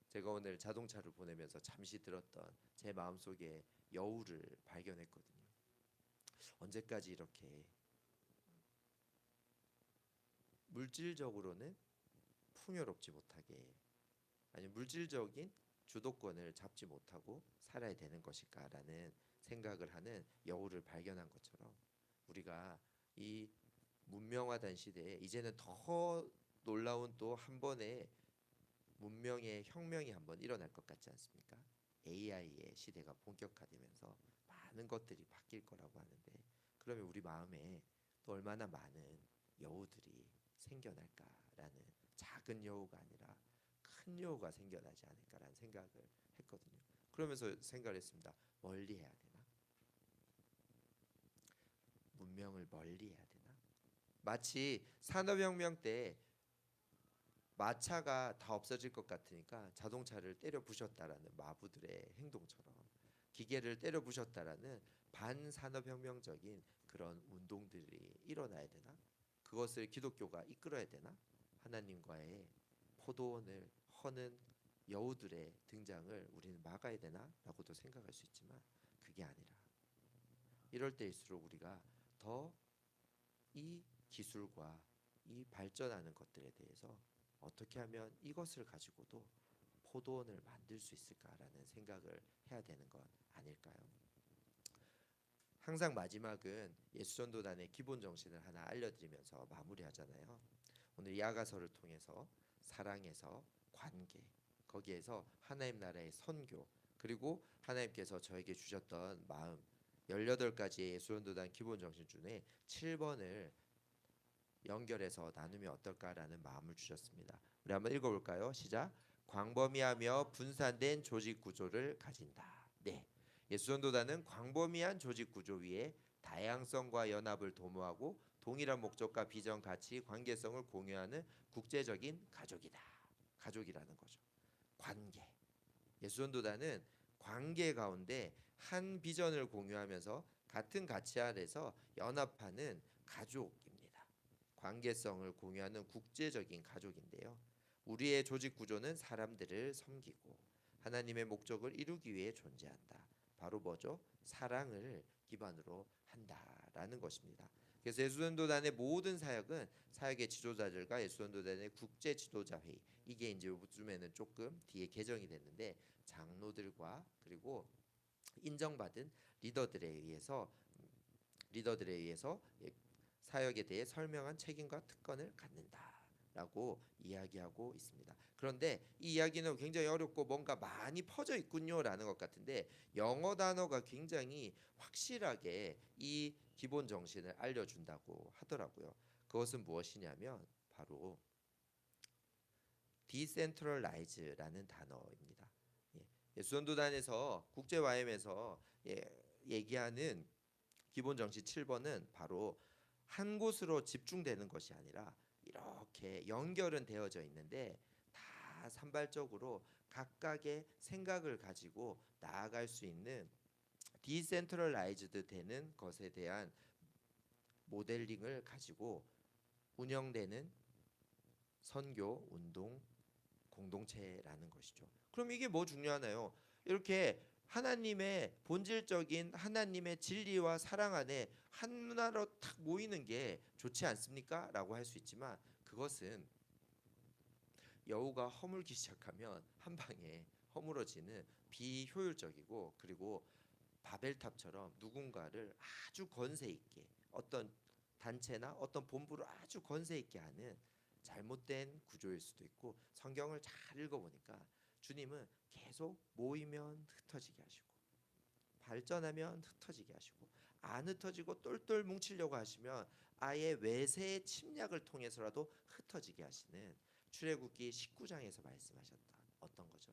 제가 오늘 자동차를 보내면서 잠시 들었던 제 마음속에 여우를 발견했거든요. 언제까지 이렇게 물질적으로는 풍요롭지 못하게, 아니 물질적인 주도권을 잡지 못하고 살아야 되는 것일까라는 생각을 하는 여우를 발견한 것처럼, 우리가 이 문명화된 시대에 이제는 더 놀라운 또 한 번의 문명의 혁명이 한번 일어날 것 같지 않습니까? AI의 시대가 본격화되면서 많은 것들이 바뀔 거라고 하는데, 그러면 우리 마음에 또 얼마나 많은 여우들이 생겨날까라는, 작은 여우가 아니라 큰 여우가 생겨나지 않을까라는 생각을 했거든요. 그러면서 생각을 했습니다. 멀리 해야 되나? 문명을 멀리 해야 되나? 마치 산업혁명 때 마차가 다 없어질 것 같으니까 자동차를 때려 부셨다라는 마부들의 행동처럼 기계를 때려 부셨다라는 반산업혁명적인 그런 운동들이 일어나야 되나? 그것을 기독교가 이끌어야 되나? 하나님과의 포도원을 허는 여우들의 등장을 우리는 막아야 되나라고도 생각할 수 있지만 그게 아니라 이럴 때일수록 우리가 더 이 기술과 이 발전하는 것들에 대해서 어떻게 하면 이것을 가지고도 포도원을 만들 수 있을까라는 생각을 해야 되는 것 아닐까요? 항상 마지막은 예수전도단의 기본 정신을 하나 알려드리면서 마무리하잖아요. 오늘 야가서를 통해서 사랑에서 관계, 거기에서 하나님 나라의 선교, 그리고 하나님께서 저에게 주셨던 마음 18가지의 예수전도단 기본 정신 중에 7번을 연결해서 나누면 어떨까라는 마음을 주셨습니다. 우리 한번 읽어볼까요? 시작. 광범위하며 분산된 조직 구조를 가진다. 네, 예수전도단은 광범위한 조직 구조 위에 다양성과 연합을 도모하고 동일한 목적과 비전, 가치, 관계성을 공유하는 국제적인 가족이다. 가족이라는 거죠. 관계. 예수전도단은 관계 가운데 한 비전을 공유하면서 같은 가치 아래서 연합하는 가족입니다. 관계성을 공유하는 국제적인 가족인데요. 우리의 조직 구조는 사람들을 섬기고 하나님의 목적을 이루기 위해 존재한다. 바로 뭐죠? 사랑을 기반으로 한다라는 것입니다. 그래서 예수전도단의 모든 사역은 사역의 지도자들과 예수전도단의 국제 지도자 회의, 이게 이제 요즘에는 조금 뒤에 개정이 됐는데 장로들과 그리고 인정받은 리더들에 의해서 사역에 대해 설명한 책임과 특권을 갖는다라고 이야기하고 있습니다. 그런데 이 이야기는 굉장히 어렵고 뭔가 많이 퍼져 있군요라는 것 같은데 영어 단어가 굉장히 확실하게 이 기본 정신을 알려준다고 하더라고요. 그것은 무엇이냐면 바로 decentralize라는 단어입니다. 예수전도단에서 국제 YM에서 얘기하는 기본 정신 7번은 바로 한 곳으로 집중되는 것이 아니라 이렇게 연결은 되어져 있는데 다 산발적으로 각각의 생각을 가지고 나아갈 수 있는 디센트럴라이즈드 되는 것에 대한 모델링을 가지고 운영되는 선교 운동 공동체라는 것이죠. 그럼 이게 뭐 중요하나요? 이렇게 하나님의 본질적인 하나님의 진리와 사랑 안에 하나로 탁 모이는 게 좋지 않습니까? 라고 할 수 있지만 그것은 여우가 허물기 시작하면 한 방에 허물어지는 비효율적이고 그리고 바벨탑처럼 누군가를 아주 건세 있게 어떤 단체나 어떤 본부를 아주 건세 있게 하는 잘못된 구조일 수도 있고 성경을 잘 읽어보니까 주님은 계속 모이면 흩어지게 하시고 발전하면 흩어지게 하시고 안 흩어지고 똘똘 뭉치려고 하시면 아예 외세의 침략을 통해서라도 흩어지게 하시는 출애굽기 19장에서 말씀하셨던 어떤 거죠?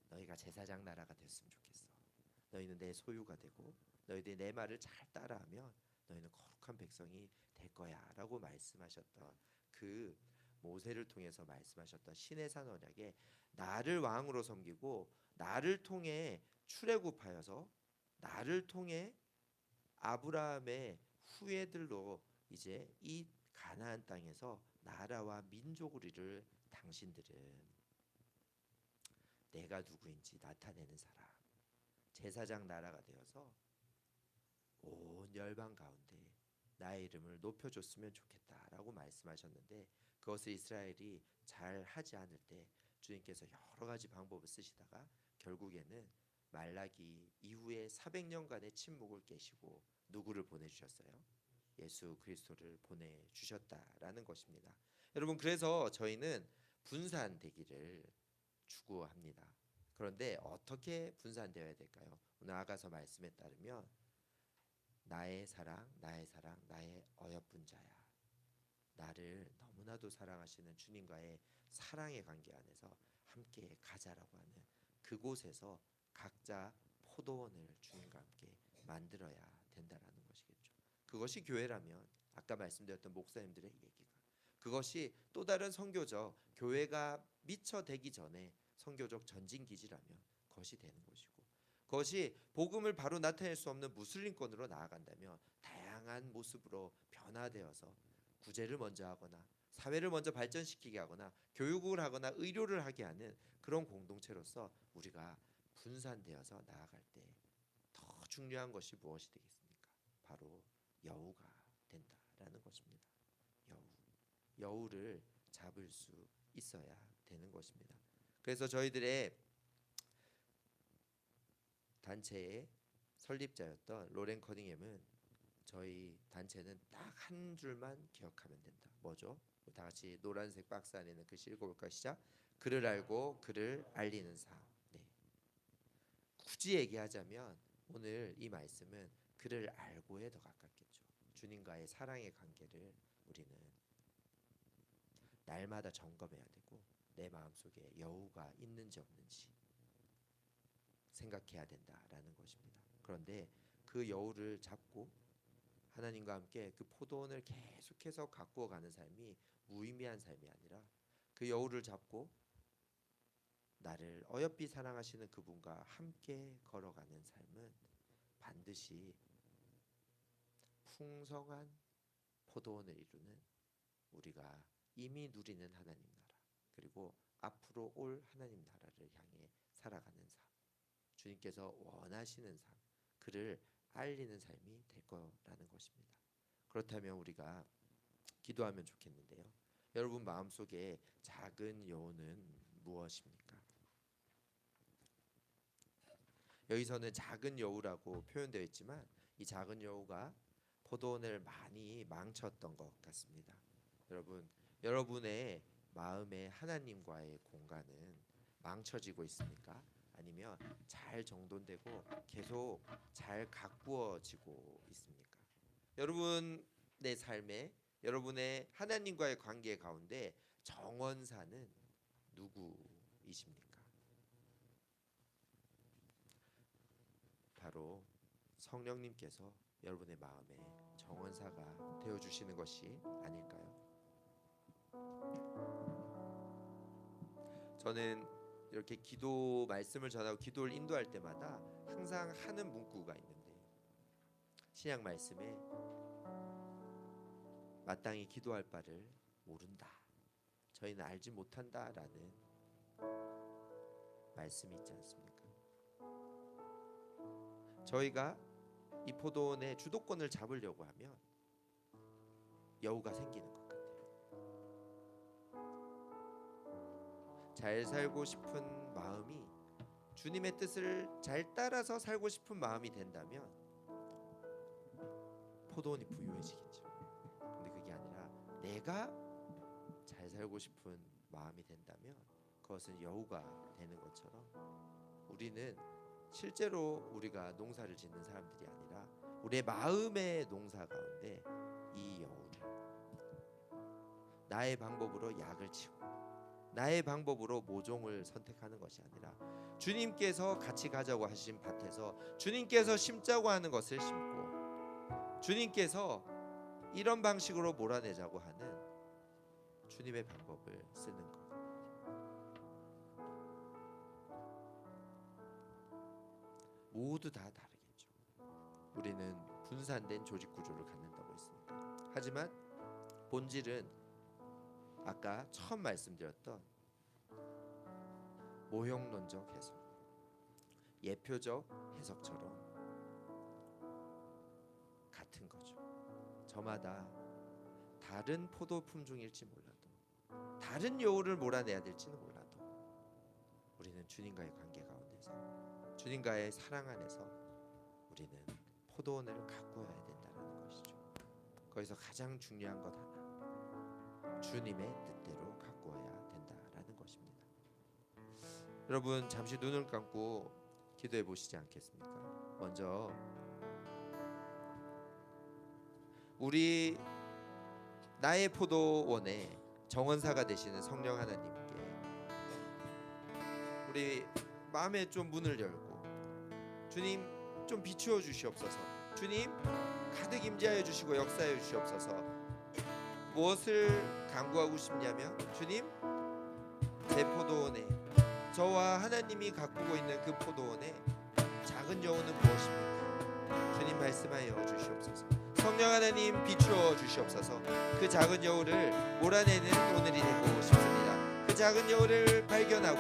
너희가 제사장 나라가 됐으면 좋겠어. 너희는 내 소유가 되고 너희들이 내 말을 잘 따라하면 너희는 거룩한 백성이 될 거야라고 말씀하셨던 그 모세를 통해서 말씀하셨던 시내산 언약에 나를 왕으로 섬기고 나를 통해 출애굽하여서 나를 통해 아브라함의 후예들로 이제 이 가나안 땅에서 나라와 민족을 이룰 당신들은 내가 누구인지 나타내는 사람 제사장 나라가 되어서 온 열방 가운데 나의 이름을 높여줬으면 좋겠다라고 말씀하셨는데 그것을 이스라엘이 잘 하지 않을 때 주님께서 여러 가지 방법을 쓰시다가 결국에는 말라기 이후에 400년간의 침묵을 깨시고 누구를 보내주셨어요? 예수 그리스도를 보내주셨다라는 것입니다. 여러분 그래서 저희는 분산되기를 추구합니다. 그런데 어떻게 분산되어야 될까요? 오늘 아가서 말씀에 따르면 나의 사랑, 나의 어여쁜 자야. 나를 너무나도 사랑하시는 주님과의 사랑의 관계 안에서 함께 가자라고 하는 그곳에서 각자 포도원을 주님과 함께 만들어야 된다라는 것이겠죠. 그것이 교회라면 아까 말씀드렸던 목사님들의 얘기가 그것이 또 다른 선교적 교회가 미처 되기 전에 선교적 전진기지라면 그것이 되는 것이고 그것이 복음을 바로 나타낼 수 없는 무슬림권으로 나아간다면 다양한 모습으로 변화되어서 구제를 먼저 하거나 사회를 먼저 발전시키게 하거나 교육을 하거나 의료를 하게 하는 그런 공동체로서 우리가 분산되어서 나아갈 때 더 중요한 것이 무엇이 되겠습니까? 바로 여우가 된다라는 것입니다. 여우를 잡을 수 있어야 되는 것입니다. 그래서 저희들의 단체의 설립자였던 로렌 커닝햄은 저희 단체는 딱 한 줄만 기억하면 된다. 뭐죠? 다 같이 노란색 박스 안에 있는 글씨 읽어볼까? 시작. 그를 알고 그를 알리는 삶. 네. 굳이 얘기하자면 오늘 이 말씀은 그를 알고에 더 가깝겠죠. 주님과의 사랑의 관계를 우리는 날마다 점검해야 되고 내 마음속에 여우가 있는지 없는지 생각해야 된다라는 것입니다. 그런데 그 여우를 잡고 하나님과 함께 그 포도원을 계속해서 가꾸어 가는 삶이 무의미한 삶이 아니라 그 여우를 잡고 나를 어여삐 사랑하시는 그분과 함께 걸어가는 삶은 반드시 풍성한 포도원을 이루는 우리가 이미 누리는 하나님 나라 그리고 앞으로 올 하나님 나라를 향해 살아가는 삶, 주님께서 원하시는 삶, 그를 알리는 삶이 될 거라는 것입니다. 그렇다면 우리가 기도하면 좋겠는데요. 여러분 마음속에 작은 여우는 무엇입니까? 여기서는 작은 여우라고 표현되어 있지만 이 작은 여우가 포도원을 많이 망쳤던 것 같습니다. 여러분의 마음에 하나님과의 공간은 망쳐지고 있습니까? 아니면 잘 정돈되고 계속 잘 가꾸어지고 있습니까? 여러분의 삶에 여러분의 하나님과의 관계 가운데 정원사는 누구이십니까? 바로 성령님께서 여러분의 마음에 정원사가 되어주시는 것이 아닐까요? 저는 이렇게 기도 말씀을 전하고 기도를 인도할 때마다 항상 하는 문구가 있는데 신약 말씀에 마땅히 기도할 바를 모른다. 저희는 알지 못한다라는 말씀이 있지 않습니까? 저희가 이 포도원의 주도권을 잡으려고 하면 여우가 생기는 것 같아요. 잘 살고 싶은 마음이 주님의 뜻을 잘 따라서 살고 싶은 마음이 된다면 포도원이 부유해지겠죠. 근데 그게 아니라 내가 잘 살고 싶은 마음이 된다면 그것은 여우가 되는 것처럼 우리는 실제로 우리가 농사를 짓는 사람들이 아니라 우리의 마음의 농사 가운데 이 여우를 나의 방법으로 약을 치고 나의 방법으로 모종을 선택하는 것이 아니라 주님께서 같이 가자고 하신 밭에서 주님께서 심자고 하는 것을 심고 주님께서 이런 방식으로 몰아내자고 하는 주님의 방법을 쓰는 것. 모두 다 다르겠죠. 우리는 분산된 조직 구조를 갖는다고 했습니다. 하지만 본질은 아까 처음 말씀드렸던 모형론적 해석, 예표적 해석처럼 같은 거죠. 저마다 다른 포도 품종일지 몰라도 다른 여우를 몰아내야 될지는 몰라도 우리는 주님과의 관계 가운데서 주님과의 사랑 안에서 우리는 포도원을 가꾸어야 된다는 것이죠. 거기서 가장 중요한 것 하나, 주님의 뜻대로 가꾸어야 된다라는 것입니다. 여러분 잠시 눈을 감고 기도해 보시지 않겠습니까? 먼저 우리 나의 포도원의 정원사가 되시는 성령 하나님께 우리 마음에 좀 문을 열고 주님 좀 비추어 주시옵소서. 주님 가득 임재하여 주시고 역사하여 주시옵소서. 무엇을 간구하고 싶냐면 주님 제 포도원에 저와 하나님이 가꾸고 있는 그 포도원에 작은 말씀하여 주시옵소서. 성령 하나님 비추어 주시옵소서. 그 작은 여우를 몰아내는 오늘이 되고 싶습니다. 그 작은 여우를 발견하고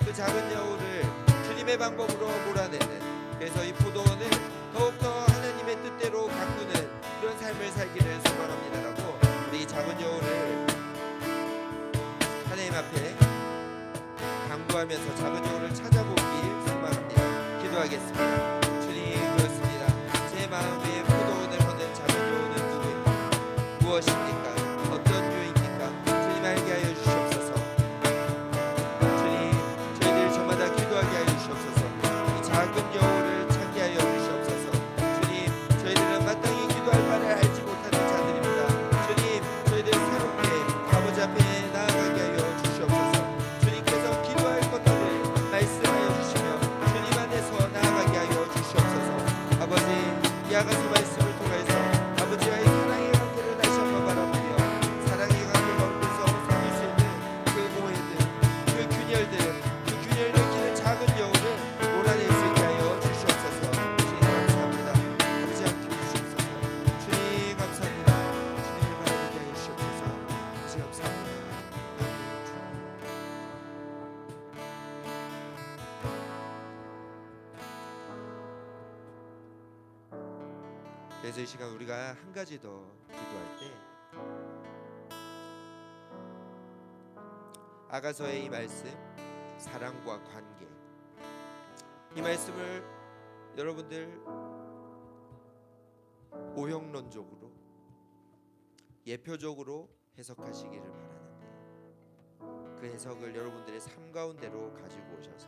그 작은 여우를 주님의 방법으로 몰아내는, 그래서 이 포도원을 더욱더 하나님의 뜻대로 가꾸는 그런 삶을 살기를 소망합니다라고 우리 작은 여우를 하나님 앞에 강구하면서 작은 여우를 찾아보길 소망합니다. 기도하겠습니다. 주님, 그렇습니다. 제 마음에 포도원을 거는 작은 여우는 누구입니까? 무엇입니까? 어떤 유입니까? 주님 알게 하여 주시옵소서. 주님, 저희들 저마다 기도하게 하여 주시옵소서. 이 작은 여우를 찾게 하여 주시옵소서. 주님, 저희들은 마땅히 기도할 바를 알지 못하는 자들입니다. 주님, 저희들 새롭게 아버지 앞에 나아가게 하여 주시옵소서. 주님께서 기도할 것들을 말씀하여 주시며 주님 안에서 나아가게 하여 주시옵소서. 아버지, 이 아가서 말씀을 통해서 아버지와의 사랑의 관계를 다시 한번 바라보며 사랑의 관계 가운데서 생길 수 있는 그 오해들, 그 균열을 키는 작은 여우를 몰아낼 수 있게 하여 주시옵소서. 주님 감사합니다. 아버지 함께 주시옵소서. 주님 감사합니다. 주님을 바라보게 하여 주시옵소서. 아버지 감사합니다. 그래서 이 시간 우리가 한 가지 더 기도할 때 아가서의 이 말씀, 사랑과 관계, 이 말씀을 여러분들 오형론적으로 예표적으로 해석하시기를 바라는데, 그 해석을 여러분들의 삶 가운데로 가지고 오셔서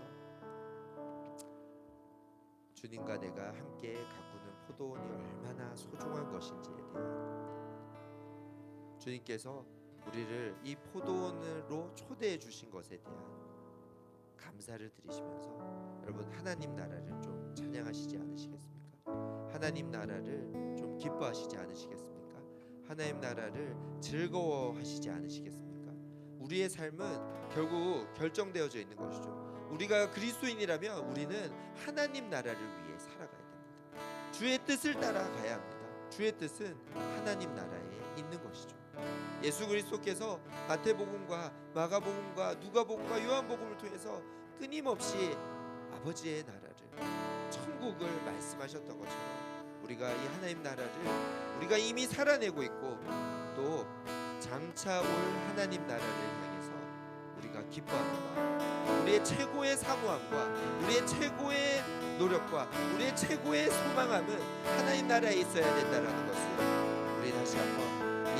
주님과 내가 함께 가꾸는 포도원이 얼마나 소중한 것인지에 대한, 주님께서 우리를 이 포도원으로 초대해 주신 것에 대한 감사를 드리시면서 여러분, 하나님 나라를 좀 찬양하시지 않으시겠습니까? 하나님 나라를 좀 기뻐하시지 않으시겠습니까? 하나님 나라를 즐거워하시지 않으시겠습니까? 우리의 삶은 결국 결정되어져 있는 것이죠. 우리가 그리스도인이라면 우리는 하나님 나라를 위해 살아가야 됩니다. 주의 뜻을 따라가야 합니다. 주의 뜻은 하나님 나라에 있는 것이죠. 예수 그리스도께서 마태복음과 마가복음과 누가복음과 요한복음을 통해서 끊임없이 아버지의 나라를, 천국을 말씀하셨던 것처럼 우리가 이 하나님 나라를 우리가 이미 살아내고 있고 또 장차 올 하나님 나라를 향해서 우리가 기뻐합니다. 우리의 최고의 사모함과 우리의 최고의 노력과 우리의 최고의 소망함은 하나님 나라에 있어야 된다는 것을 우리 다시 한번 이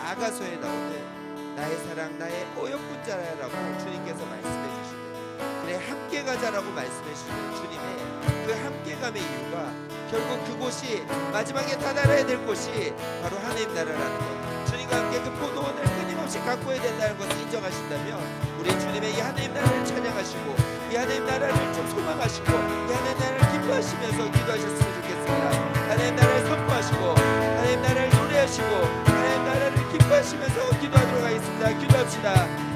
아가서에 나오는 나의 사랑 나의 어여쁜 자라라고 주님께서 말씀해 주시는, 그래 함께 가자라고 말씀해 주시는 주님의 그 함께감의 이유가 결국 그곳이 마지막에 다다라야 될 곳이 바로 하나님 나라라는 것, 주님과 함께 그 포도원을 끊임없이 가꿔야 된다는 것을 인정하신다면 우리 주님의 이 하나님 나라를 찬양하시고 이 하나님 나라를 좀 소망하시고 이 하나님 나라를 기뻐하시면서 기도하셨으면 좋겠습니다. 하나님 나라를 선포하시고 하나님 나라를 노래하시고 하나님 나라를 기뻐하시면서 기도하도록 하겠습니다. 기도합시다.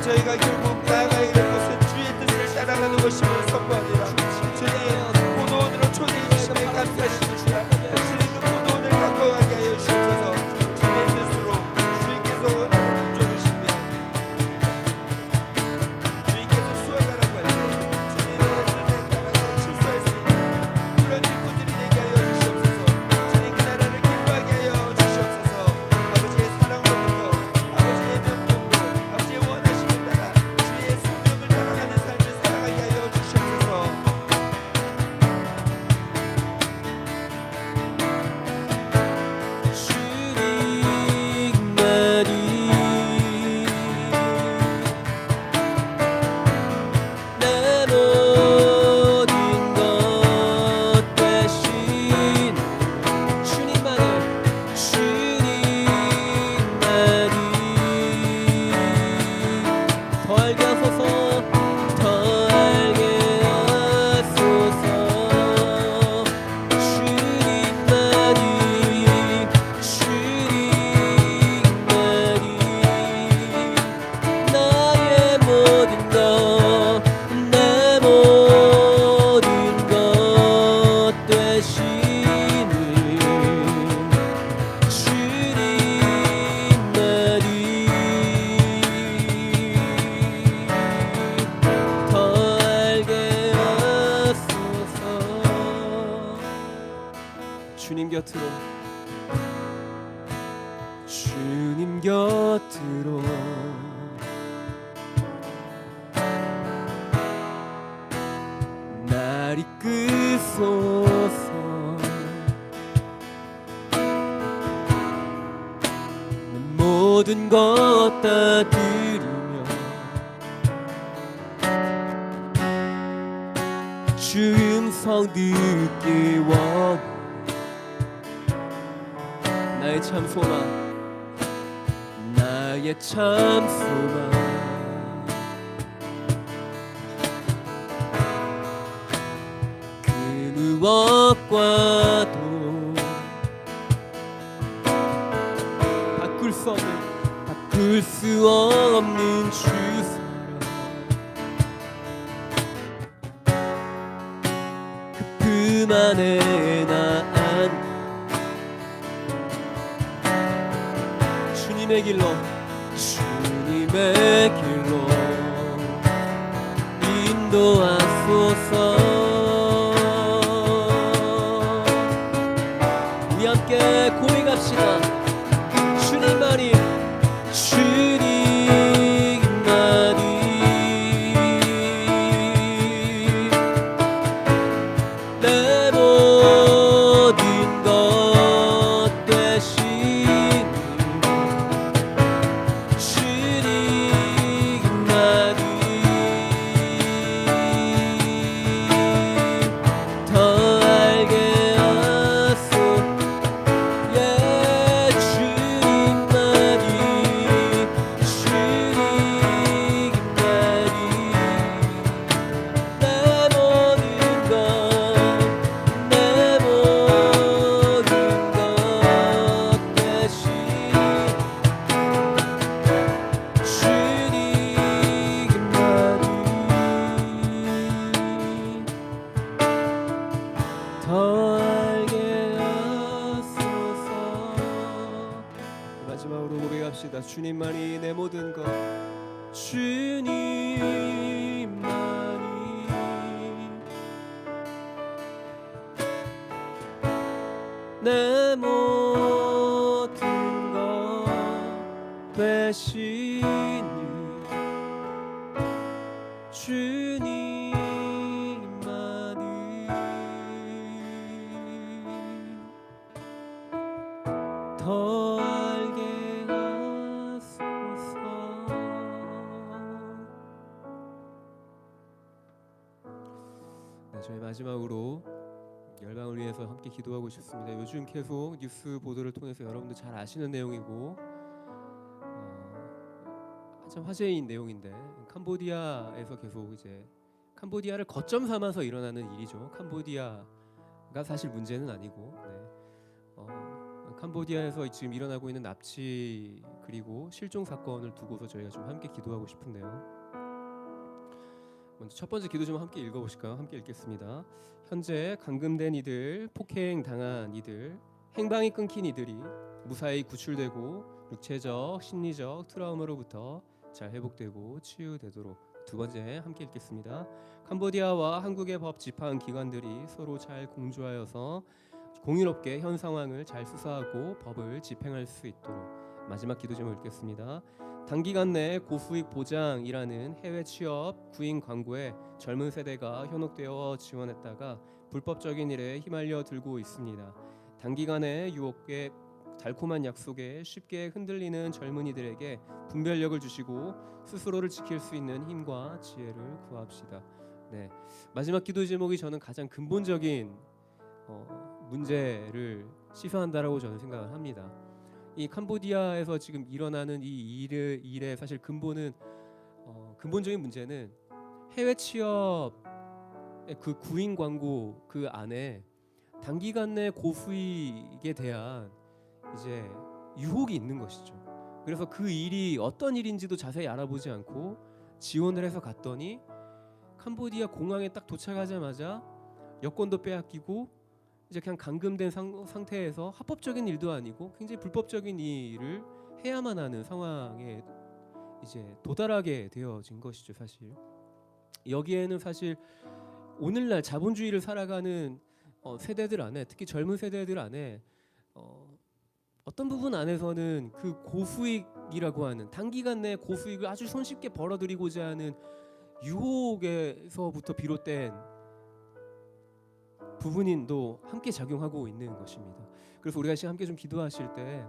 저희가 결국 나아가야 될 것은 주의 뜻을 따라가는 것임을 선포합니다. 주님, 포도원으로 초대해 주심에 감사하십니다. 주님, 그 포도원을 가꿔가게 하여 주셔서 주의 뜻으로 주님께서 쫓으시며 주님께서 수확하라고 할 때 주님의 뜻에 따라서 출소할 수 있는 그런 일꾼들이 되게 하여 주시옵소서. 주님, 그 나라를 기뻐하게 하여 주시옵소서. 아버지의 사랑으로부터 아버지의 명령으로 아버지의 원하심을 따라 주의 곁으로 날 이끄소서. 내 모든 것 다 드리며 주 음성 듣기 원해. 나의 참 소망, 나의 참 소망. 그 무엇과도 바꿀 수 없는 주 사랑. 그 품 안에 나 주님의 길로 인도하소서. 우리 함께 고백합시다. 주님만이 내 모든 것 되시니 더 알게 하소. 더 알게 하소서. 마지막으로 고백합시다. 주님만이 내 모든 것, 주님만이 내 모든 것 되시니 더 알게 하소서. 네, 저희 마지막으로 열방을 위해서 함께 기도하고 싶습니다. 요즘 계속 뉴스 보도를 통해서 여러분들 잘 아시는 내용이고 한참 화제인 내용인데, 캄보디아에서 계속 이제 캄보디아를 거점 삼아서 일어나는 일이죠. 캄보디아가 사실 문제는 아니고, 캄보디아에서 지금 일어나고 있는 납치 그리고 실종 사건을 두고서 저희가 좀 함께 기도하고 싶은데요. 먼저 첫 번째 기도 좀 함께 읽어보실까요? 함께 읽겠습니다. 현재 감금된 이들, 폭행 당한 이들, 행방이 끊긴 이들이 무사히 구출되고 육체적, 심리적 트라우마로부터 잘 회복되고 치유되도록. 두 번째 함께 읽겠습니다. 캄보디아와 한국의 법 집행 기관들이 서로 잘 공조하여서 공유롭게 현 상황을 잘 수사하고 법을 집행할 수 있도록. 마지막 기도 제목 읽겠습니다. 단기간 내 고수익 보장이라는 해외 취업 구인 광고에 젊은 세대가 현혹되어 지원했다가 불법적인 일에 휘말려 들고 있습니다. 단기간의 유혹에 달콤한 약속에 쉽게 흔들리는 젊은이들에게 분별력을 주시고 스스로를 지킬 수 있는 힘과 지혜를 구합시다. 네, 마지막 기도 제목이 저는 가장 근본적인 문제를 시사한다라고 저는 생각을 합니다. 이 캄보디아에서 지금 일어나는 이 일의 사실 근본적인 문제는 해외 취업의 그 구인 광고 그 안에 단기간 내 고수익에 대한 이제 유혹이 있는 것이죠. 그래서 그 일이 어떤 일인지도 자세히 알아보지 않고 지원을 해서 갔더니 캄보디아 공항에 딱 도착하자마자 여권도 빼앗기고 이제 그냥 감금된 상태에서 합법적인 일도 아니고 굉장히 불법적인 일을 해야만 하는 상황에 이제 도달하게 되어진 것이죠. 사실 여기에는 사실 오늘날 자본주의를 살아가는 세대들 안에, 특히 젊은 세대들 안에 어떤 부분 안에서는 그 고수익 고수익이라고 하는 단기간 내 고수익을 아주 손쉽게 벌어들이고자 하는 유혹에서부터 비롯된 부분인도 함께 작용하고 있는 것입니다. 그래서 우리가 지금 함께 좀 기도하실 때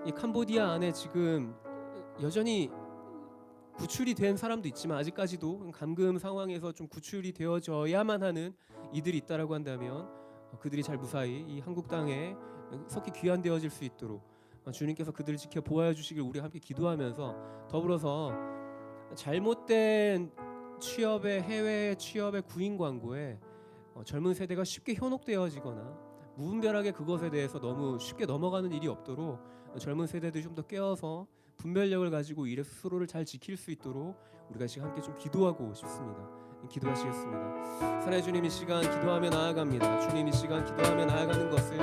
이 캄보디아 안에 지금 여전히 구출이 된 사람도 있지만 아직까지도 감금 상황에서 좀 구출이 되어져야만 하는 이들이 있다라고 한다면 그들이 잘 무사히 이 한국 땅에 속히 귀환되어질 수 있도록 주님께서 그들을 지켜 보호해 주시길 우리 함께 기도하면서, 더불어서 잘못된 취업의 해외 취업의 구인 광고에 젊은 세대가 쉽게 현혹되어지거나 무분별하게 그것에 대해서 너무 쉽게 넘어가는 일이 없도록 젊은 세대들이 좀 더 깨어서 분별력을 가지고 일의 스스로를 잘 지킬 수 있도록 우리가 지금 함께 좀 기도하고 싶습니다. 기도하시겠습니다. 사랑의 주님, 이 시간 기도하며 나아갑니다. 주님, 이 시간 기도하며 나아가는 것을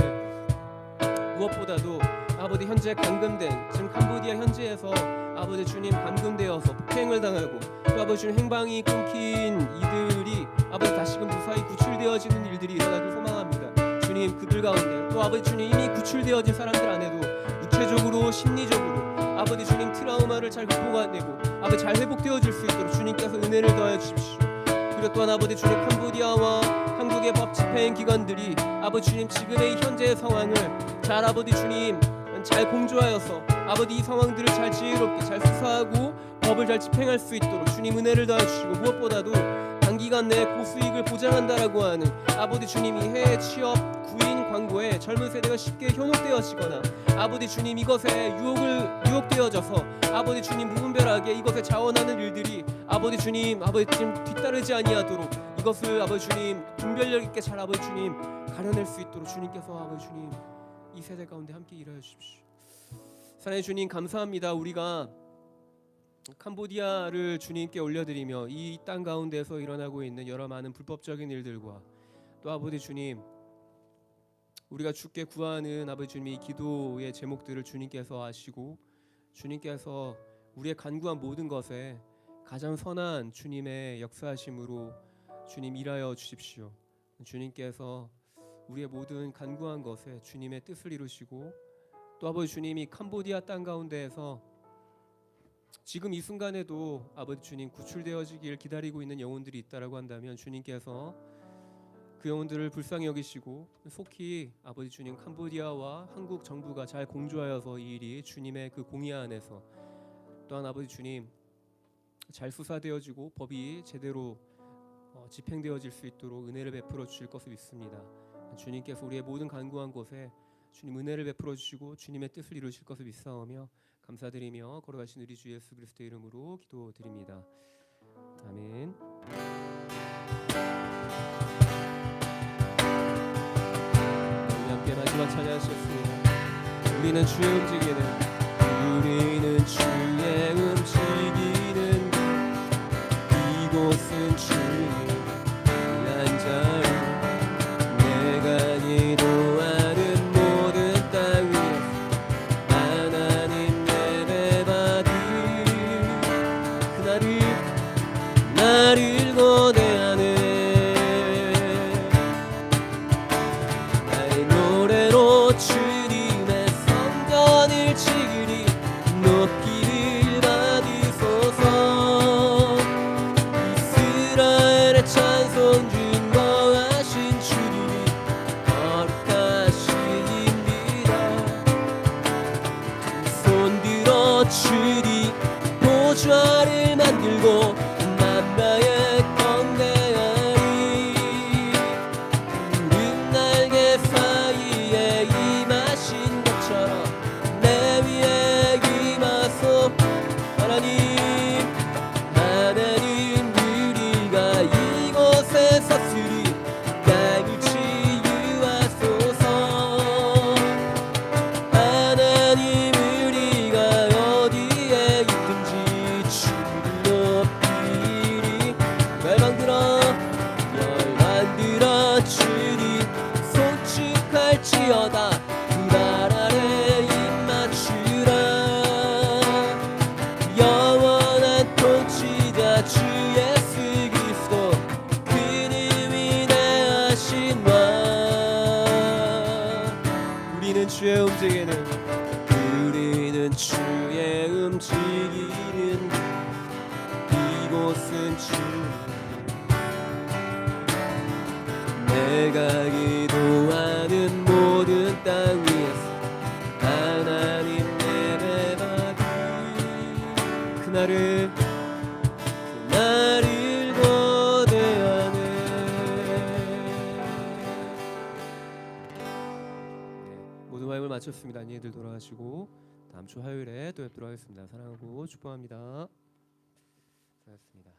무엇보다도 아버지 현재 감금된, 지금 캄보디아 현지에서 아버지 주님 감금되어서 폭행을 당하고 또 아버지 주님 행방이 끊긴 이들이 아버지 다시금 무사히 구출되어지는 일들이 일어나길 소망합니다. 주님, 그들 가운데 또 아버지 주님 이미 구출되어진 사람들 안에도 육체적으로 심리적으로 아버지 주님 트라우마를 잘 극복해내고 아버지 잘 회복되어질 수 있도록 주님께서 은혜를 더해 주십시오. 그리고 또한 아버지 주님 한국과 한국의 법 집행 기관들이 아버지 주님 지금의 현재의 상황을 잘 아버지 주님 잘 공조하여서 아버지 이 상황들을 잘 지혜롭게 잘 수사하고 법을 잘 집행할 수 있도록 주님 은혜를 더해 주시고, 무엇보다도 단기간 내에 고수익을 보장한다라고 하는 아버지 주님이 해외 취업 구인 광고에 젊은 세대가 쉽게 현혹되어지거나 아버지 주님 이것에 유혹되어져서 아버지 주님 무분별하게 이것에 자원하는 일들이 아버지 주님 뒤따르지 아니하도록 이것을 아버지 주님 분별력 있게 잘 아버지 주님 가려낼 수 있도록 주님께서 아버지 주님 이 세대 가운데 함께 일하여 주십시오. 사랑의 주님, 감사합니다. 우리가 캄보디아를 주님께 올려드리며 이 땅 가운데서 일어나고 있는 여러 많은 불법적인 일들과 또 아버지 주님 우리가 주께 구하는 아버지 주님 이 기도의 제목들을 주님께서 아시고 주님께서 우리의 간구한 모든 것에 가장 선한 주님의 역사하심으로 주님 일하여 주십시오. 주님께서 우리의 모든 간구한 것에 주님의 뜻을 이루시고 또 아버지 주님이 캄보디아 땅 가운데에서 지금 이 순간에도 아버지 주님 구출되어지길 기다리고 있는 영혼들이 있다라고 한다면 주님께서 그 영혼들을 불쌍히 여기시고 속히 아버지 주님 캄보디아와 한국 정부가 잘 공조하여서 이 일이 주님의 그 공의 안에서 또한 아버지 주님 잘 수사되어지고 법이 제대로 집행되어질 수 있도록 은혜를 베풀어 주실 것을 믿습니다. 주님께서 우리의 모든 간구한 곳에 주님 은혜를 베풀어 주시고 주님의 뜻을 이루실 것을 믿사오며 감사드리며 걸어가신 우리 주 예수 그리스도의 이름으로 기도드립니다. 아멘. 우리 함께 마지막 찬양하시겠습니다. 우리는 주의 움직이는 이곳은 주님 앉아요. 내가 기도하는 모든 땅 위에 하나님 예배받을 그날을 나를 거대하네. 나의 노래로 주님의 성전을 지으리 높기를 받으소서. 이스라엘의 찬송 준거하신 주님이 거룩하시니이다. 손들어 주리 보좌를 만들고 만나에 건대하리. 푸른 날개 사이에 임하신 것처럼 내 위에 임하소. 하나님 우리가 이곳에 서쓰리 땅을 치유하소서. 하나님 우리가 어디 함께 움직이는 이곳은 주님 내가 기도하는 모든 땅 위에서 하나님 예배받기 그날을 거대하네. 모든 화임을 마쳤습니다. 안녕히들 돌아가시고 다음 주 화요일에 또 뵙도록 하겠습니다. 사랑하고 축복합니다. 수고하셨습니다.